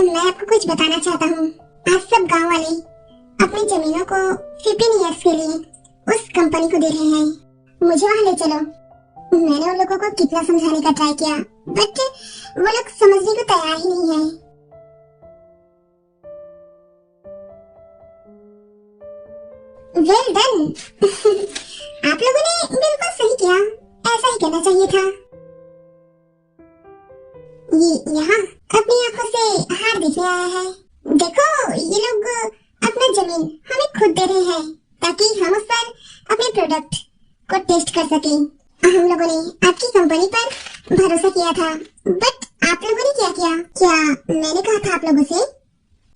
मैं आपको कुछ बताना चाहता हूँ। आज सब गांव वाले अपनी जमीनों को 15 इयर्स के लिए उस कंपनी को दे रहे हैं। मुझे वहाँ ले चलो। मैंने उन लोगों को कितना समझाने का ट्राई किया, बट वो लोग समझने को तैयार ही नहीं है। Well done. आप लोगों ने बिल्कुल सही किया, ऐसा ही करना चाहिए था। ये यहाँ अपनी आंखों से हार देखने आया है। देखो, ये लोग अपना जमीन हमें खुद दे रहे हैं ताकि हम उस पर अपने प्रोडक्ट को टेस्ट कर सकें। हम लोगों ने आपकी कंपनी पर भरोसा किया था, बट आप लोगों ने क्या किया? क्या मैंने कहा था आप लोगों से?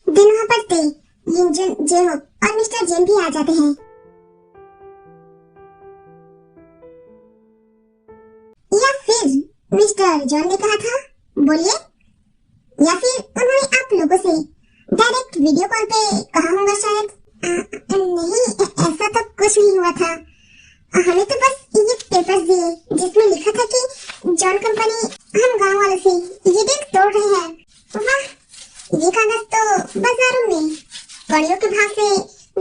दिन वहाँ पढ़ते यिंजुन, जेहोक और मिस्टर जेन भी आ जाते हैं। या फिर मिस्टर जॉन ने कहा था? बोलिए। या फिर उन्होंने आप लोगों से डायरेक्ट वीडियो कॉल पे कहा होगा शायद। नहीं, ऐसा तो कुछ नहीं हुआ था। हमें तो बस ये पेपर्स दिए जिसमें लिखा था कि जॉन कंपनी हम गांव वालों से ये डील तोड़ रहे हैं। वाह, ये कागज तो बाजारों में कड़ियों के भाव से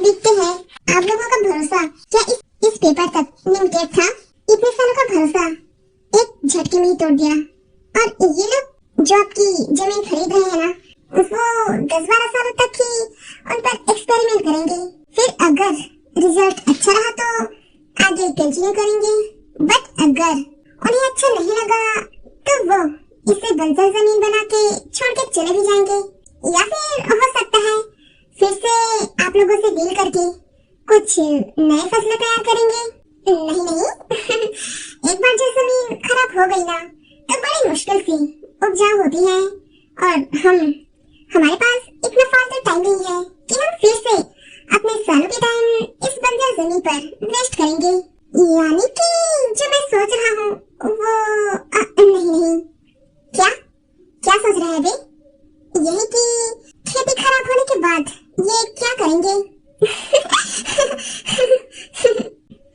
बिकते हैं। आप लोगों का भरोसा क्या इस पेपर तक लिमिटेड था? इतने सालों का भरोसा एक झटके में ही तोड़ दिया। और ये लोग जो आपकी जमीन खरीद रहे हैं ना, वो 10-12 सालों तक ही उन पर एक्सपेरिमेंट करेंगे। फिर अगर रिजल्ट अच्छा रहा तो आगे कंटिन्यू करेंगे, बट अगर उन्हें अच्छा नहीं लगा तो वो इसे बंजर जमीन बना के छोड़ के चले भी जाएंगे। या फिर हो सकता है फिर से आप लोगों से डील करके कुछ नए फसलें तैयार करेंगे। नहीं एक बार जो जमीन खराब हो गई ना तो बड़ी मुश्किल से उपजाऊ होती है, और हमारे पास इतना फालतू टाइम नहीं है कि हम फिर से अपने सालों के टाइम इस बंजर जमीन पर वेस्ट करेंगे। यानी कि जो मैं सोच रहा हूँ वो नहीं। क्या क्या सोच रहे हैं बे? यही कि खेती खराब होने के बाद ये क्या करेंगे?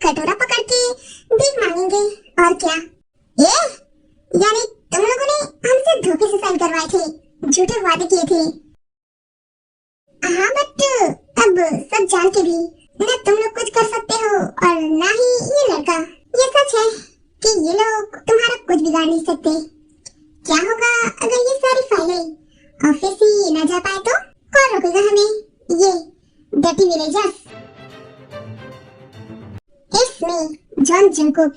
कटोरा पकड़ के चाह के भी न तुम लोग कुछ कर सकते हो और न ही ये लड़का। ये सच है कि ये लोग तुम्हारा कुछ बिगाड़ नहीं सकते। क्या होगा अगर ये सारी फाइलें ऑफिस ही न जा पाए तो? कौन रोकेगा हमें? ये dirty villagers. It's me John Jungkook.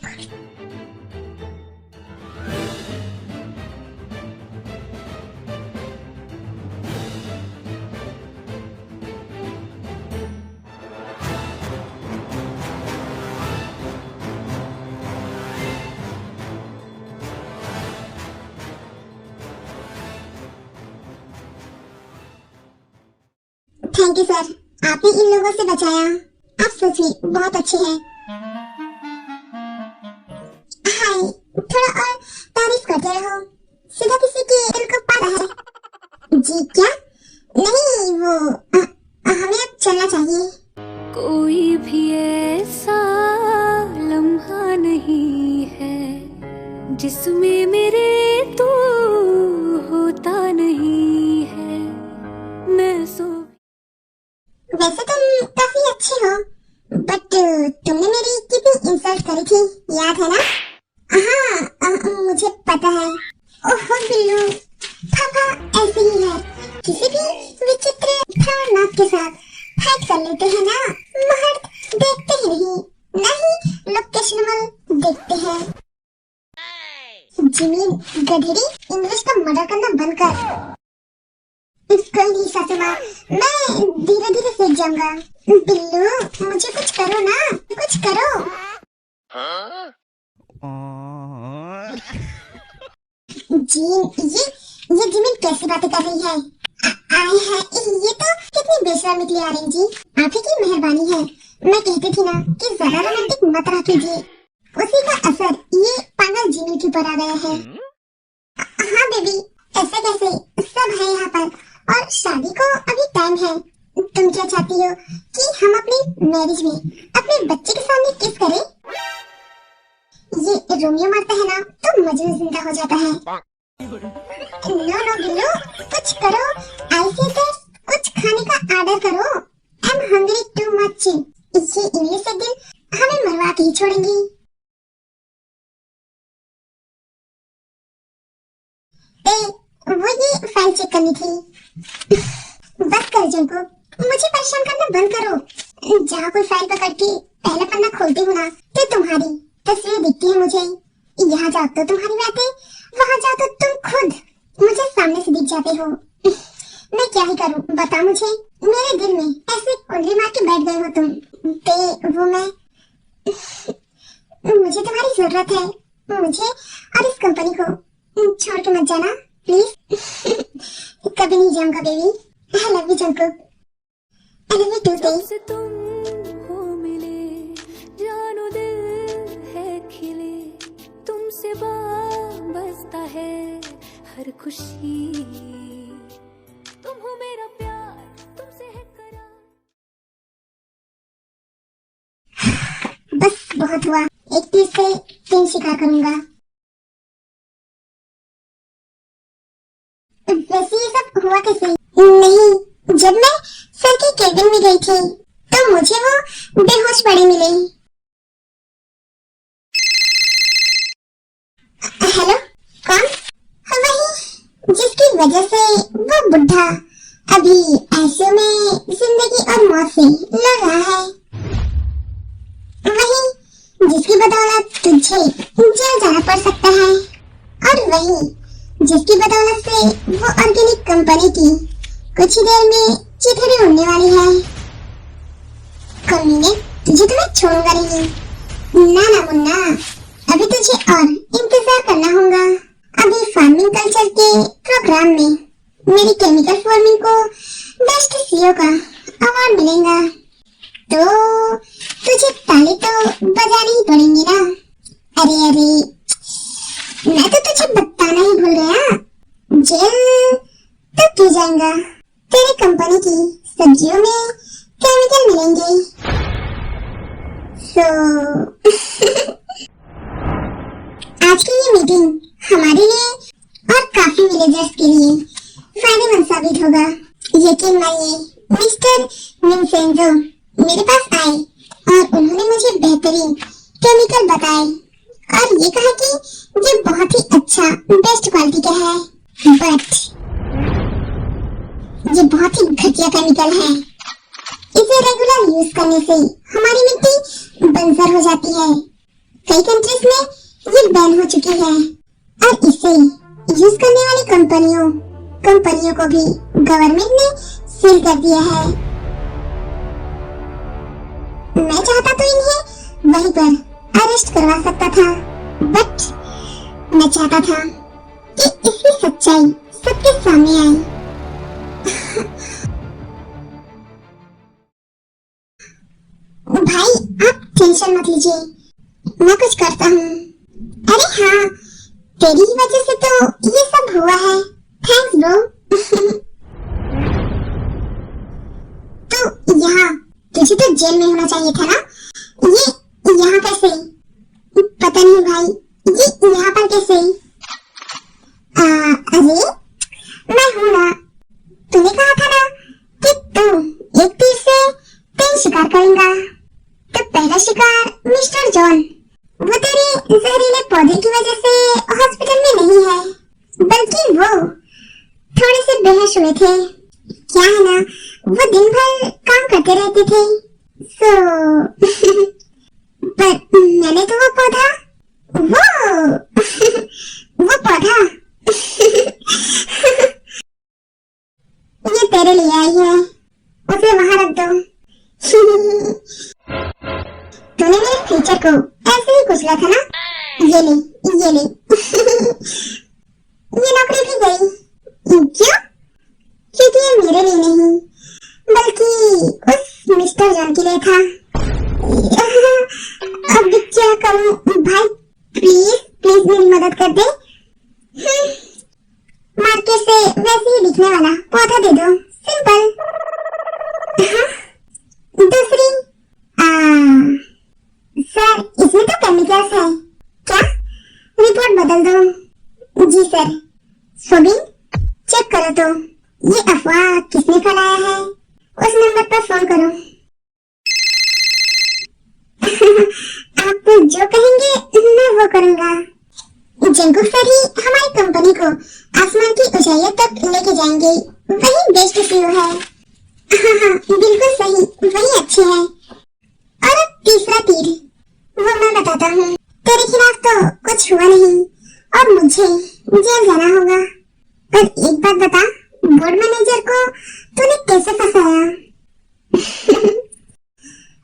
Thank you sir, आपने इन लोगों से बचाया। आप सच में बहुत अच्छे हैं। हाय, थोड़ा और तारीफ करते रहो, सीधा किसी के दिल को पाता है। जी क्या? नहीं, वो हमें अब चलना चाहिए। कोई भी ऐसा लम्हा नहीं है जिसमें मेरे तू होता नहीं है। मैं सो वैसे तुम काफी अच्छे हो, बट तुमने मेरी कितनी इंसल्ट करी थी, याद है ना? हाँ, मुझे पता है। ओहो बिल्लू, पापा ऐसे ही है, किसी भी विचित्र भावनाओं के साथ फाइट कर लेते हैं ना। मर्द देखते ही नहीं लोकेशनल देखते हैं। जिमीन गधेड़ी, इंग्लिश का मर्डर करना बंद कर। कोई नहीं सासू माँ, मैं धीरे धीरे सीख जाऊंगा। बिल्लू मुझे कुछ करो ना, कुछ करो। जीन, ये जिमीन कैसी बातें कर रही है? आए है, ये तो कितनी बेशर्म निकली आ रही जी। आप ही की मेहरबानी है। मैं कहती थी ना कि ज्यादा रोमांटिक मत रहा कीजिए, उसी का असर ये पागल जिमीन के ऊपर आ गया है। हाँ बेबी, ऐसे कैसे, सब है यहाँ पर और शादी को अभी टाइम है। तुम क्या चाहती हो कि हम अपनी मैरिज में अपने बच्चे के सामने किस करें? ये रोमियो मरता है ना तो मजनू जिंदा हो जाता है। नो बिल्लू, कुछ करो, ऐसे से कुछ खाने का ऑर्डर करो। I am hungry too much. ये इंग्लिश एक दिन हमें मरवा के ही छोड़ेंगी। वो ये फाइल चेक करनी थी। बस कर जंको, मुझे परेशान करना बंद करो। जहाँ कोई फाइल पकड़ के पहला पन्ना खोलती हूँ ना तो तुम्हारी तस्वीर दिखती है मुझे। यहाँ जाओ तो तुम्हारी बातें, वहाँ जाओ तो तुम खुद मुझे सामने से दिख जाते हो। मैं क्या ही करूँ बता मुझे। मेरे दिल में ऐसे कुंडली मार के बैठ गए हो तुम। वो मैं मुझे तुम्हारी जरूरत है। मुझे और इस कंपनी को छोड़ के मत जाना प्लीज। कभी नहीं जाऊंगा baby. I love you Jungkook. I love you too से तुम हो मिले, जानो दिल है खिले, तुमसे बसता है हर खुशी। तुम हो मेरा प्यार, तुमसे है करार। बस बहुत हुआ, एक तीर से 3 शिकार करूंगा। वैसे ये सब हुआ कैसे? नहीं, जब मैं सर के केबिन में गई थी तो मुझे वो बेहोश पड़े मिले। हेलो, कौन? वही जिसकी वजह से वो बुढ़ा अभी ऐसे में जिंदगी और मौत से लड़ रहा है। वही जिसकी बदौलत तुझे जेल जाना पड़ सकता है, और वही जिसकी बदौलत से वो ऑर्गेनिक कंपनी की कुछ ही देर में चिथड़ी उड़ने वाली है। कमीने, तुझे तो मैं छोड़ूंगा नहीं। ना मुन्ना, अभी तुझे और इंतजार करना होगा। अभी फार्मिंग कल्चर के प्रोग्राम में मेरी केमिकल फार्मिंग को बेस्ट सीईओ का अवार्ड मिलेगा, तो तुझे ताली तो बजानी ही पड़ेंगी ना। अरे मैं तो तुझे बताना ही भूल गया, जेल तो तू जाएगा। तेरी कंपनी की सब्जियों में केमिकल मिलेंगे। आज की ये मीटिंग हमारे लिए और काफी विलेजर्स के लिए फायदेमंद साबित होगा। यकीन मानिए मिस्टर विंसेंजो, मेरे पास आए और उन्होंने मुझे बेहतरीन केमिकल बताए और ये कहा कि ये बहुत ही अच्छा बेस्ट क्वालिटी का है, बट ये बहुत ही घटिया केमिकल है। इसे रेगुलर यूज करने से हमारी मिट्टी बंजर हो जाती है। कई कंट्रीज में ये बैन हो चुकी है और इसे यूज करने वाली कंपनियों को भी गवर्नमेंट ने सील कर दिया है। मैं चाहता तो इन्हें वहीं पर अरेस्ट करवा सकता था, बट मैं चाहता था कि इसकी सच्चाई सबके सामने आए। भाई आप टेंशन मत लीजिए, मैं कुछ करता हूँ। अरे हाँ, तेरी ही वजह से तो ये सब हुआ है। Thanks bro. तो यहाँ तुझे तो जेल में होना चाहिए था ना, ये यहाँ कैसे? पता नहीं भाई, ये यहाँ पर कैसे? अरे मैं हूँ ना, तूने कहा था ना कि तू एक तीर से 3 शिकार करेगा। तो पहला शिकार मिस्टर जॉन, वो तेरे जहरीले पौधे की वजह से हॉस्पिटल में नहीं है, बल्कि वो थोड़े से बेहोश हुए थे। क्या है ना, वो दिन भर काम करते रहते थे। पर मैंने तो वो पौधा ये तेरे लिए आई है, उसे वहां रख दो। तूने मेरे फ्यूचर को ऐसे ही कुचला था ना, ये ले। ये नौकरी भी गई। क्यों? क्योंकि ये मेरे लिए नहीं, बल्कि उस मिस्टर जॉन के लिए था। अब क्या करूं भाई, प्लीज मेरी मदद कर दे। मार्केट से वैसे ही दिखने वाला पौधा दे दो, सिंपल। दूसरी, सर इसमें तो केमिकल्स है। क्या? रिपोर्ट बदल दो। जी सर। सोबिन चेक करो तो ये अफवाह किसने फैलाया है, उस नंबर पर फोन करो। आप जो कहेंगे मैं वो करूंगा। जंकुक सर ही हमारी कंपनी को आसमान की ऊंचाइयों तक लेके जाएंगे, वही बेस्ट सीईओ है। हाँ, बिल्कुल सही, वही अच्छे हैं। और अब तीसरा तीर, वो मैं बताता हूँ। तेरे खिलाफ तो कुछ हुआ नहीं और मुझे जेल जाना होगा, पर एक बात बता, बोर्ड मैनेजर को तूने कैसे फंसाया?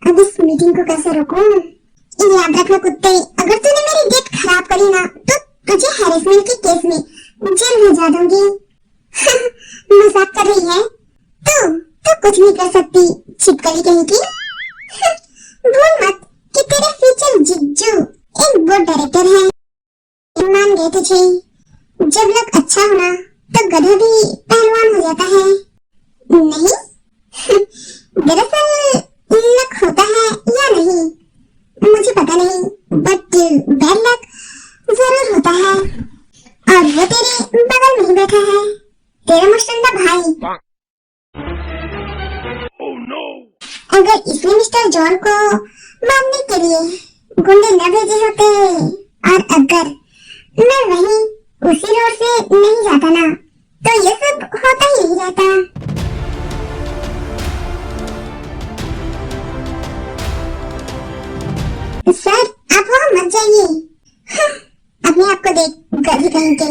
अब इस मीटिंग को कैसे रोकूं? याद रखना कुत्ते, अगर तूने मेरी डेट खराब करी ना तो तुझे हैरेसमेंट के केस में जेल भेजा दूंगी। मजाक कर रही है? तो कुछ नहीं कर सकती, छिपकली कहीं की। भूल मत कि तेरे फ्यूचर जिज्जू एक बोर्ड डायरेक्टर है। मान गए तुझे। जब लक अच्छा होना तो गधा भी पहलवान हो जाता है। नहीं, दरअसल लक होता है या नहीं मुझे पता नहीं, बट बैड लक जरूर होता है। और वो तेरे बगल में ही बैठा है, तेरा मुश्तंदा भाई। अगर इसने मिस्टर जॉन को मारने के लिए गुंडे न भेजे होते, और अगर मैं वहीं उसी रोड से नहीं जाता ना, तो ये सब होता ही नहीं रहता। सर आप वहाँ मत जाइए। अपने आप को देख, गधी कहीं के।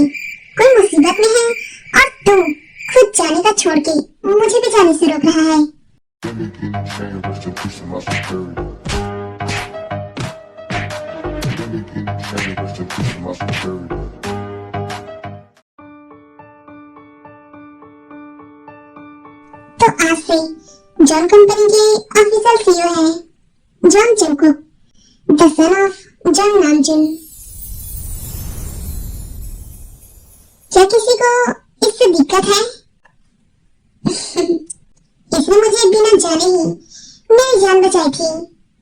कोई मुसीबत में है और तू खुद जाने का छोड़ के मुझे भी जाने से रोक रहा है। तो आज से जॉन कंपनी के ऑफिशियल सीईओ है John Jungkook, the son of John Namjoon. क्या किसी को इससे दिक्कत है? इसने मुझे बिना जाने ही मेरी जान बचाई थी।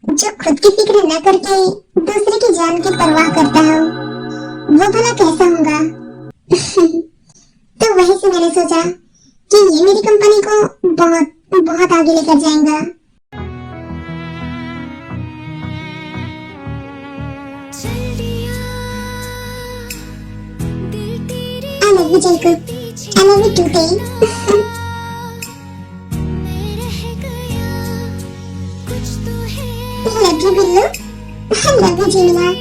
जो खुद की फिक्र न करके दूसरे की जान की परवाह करता हो, वो भला कैसा होगा? तो वहीं से मैंने सोचा कि ये मेरी कंपनी को बहुत बहुत आगे लेकर जाएगा। Like you Jacob, I love you too tell. Love you Billu, I love you Jimina.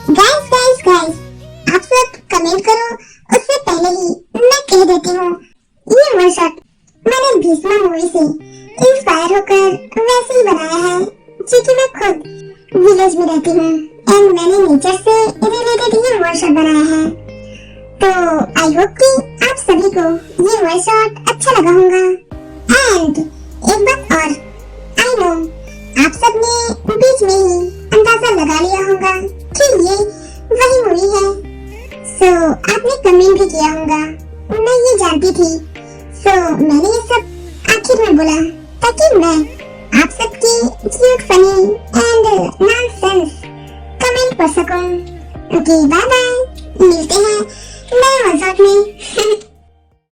Guys आप सब कमेंट करो, उससे पहले ही मैं कह देती हूँ ये वन शॉट मैंने भीष्मा मूवी से इंस्पायर होकर वैसे ही बनाया है, क्योंकि मैं खुद विलेज में रहती हूँ एंड मैंने नेचर से रिलेटेड ये वन शॉट बनाया है। तो आई होप कि आप सभी को ये वन शॉट अच्छा लगा होगा। एंड एक बात और, आई नो आप सब ने बीच में ही अंदाजा लगा लिया होगा कि ये वही मूवी है। सो आपने कमेंट भी किया होगा, मैं ये जानती थी। सो मैंने ये सब आखिर में बोला ताकि मैं आप सबकी cute funny and nonsense comment पढ़ सकूं। ओके बाय बाय, मिलते हैं नए मजाक में।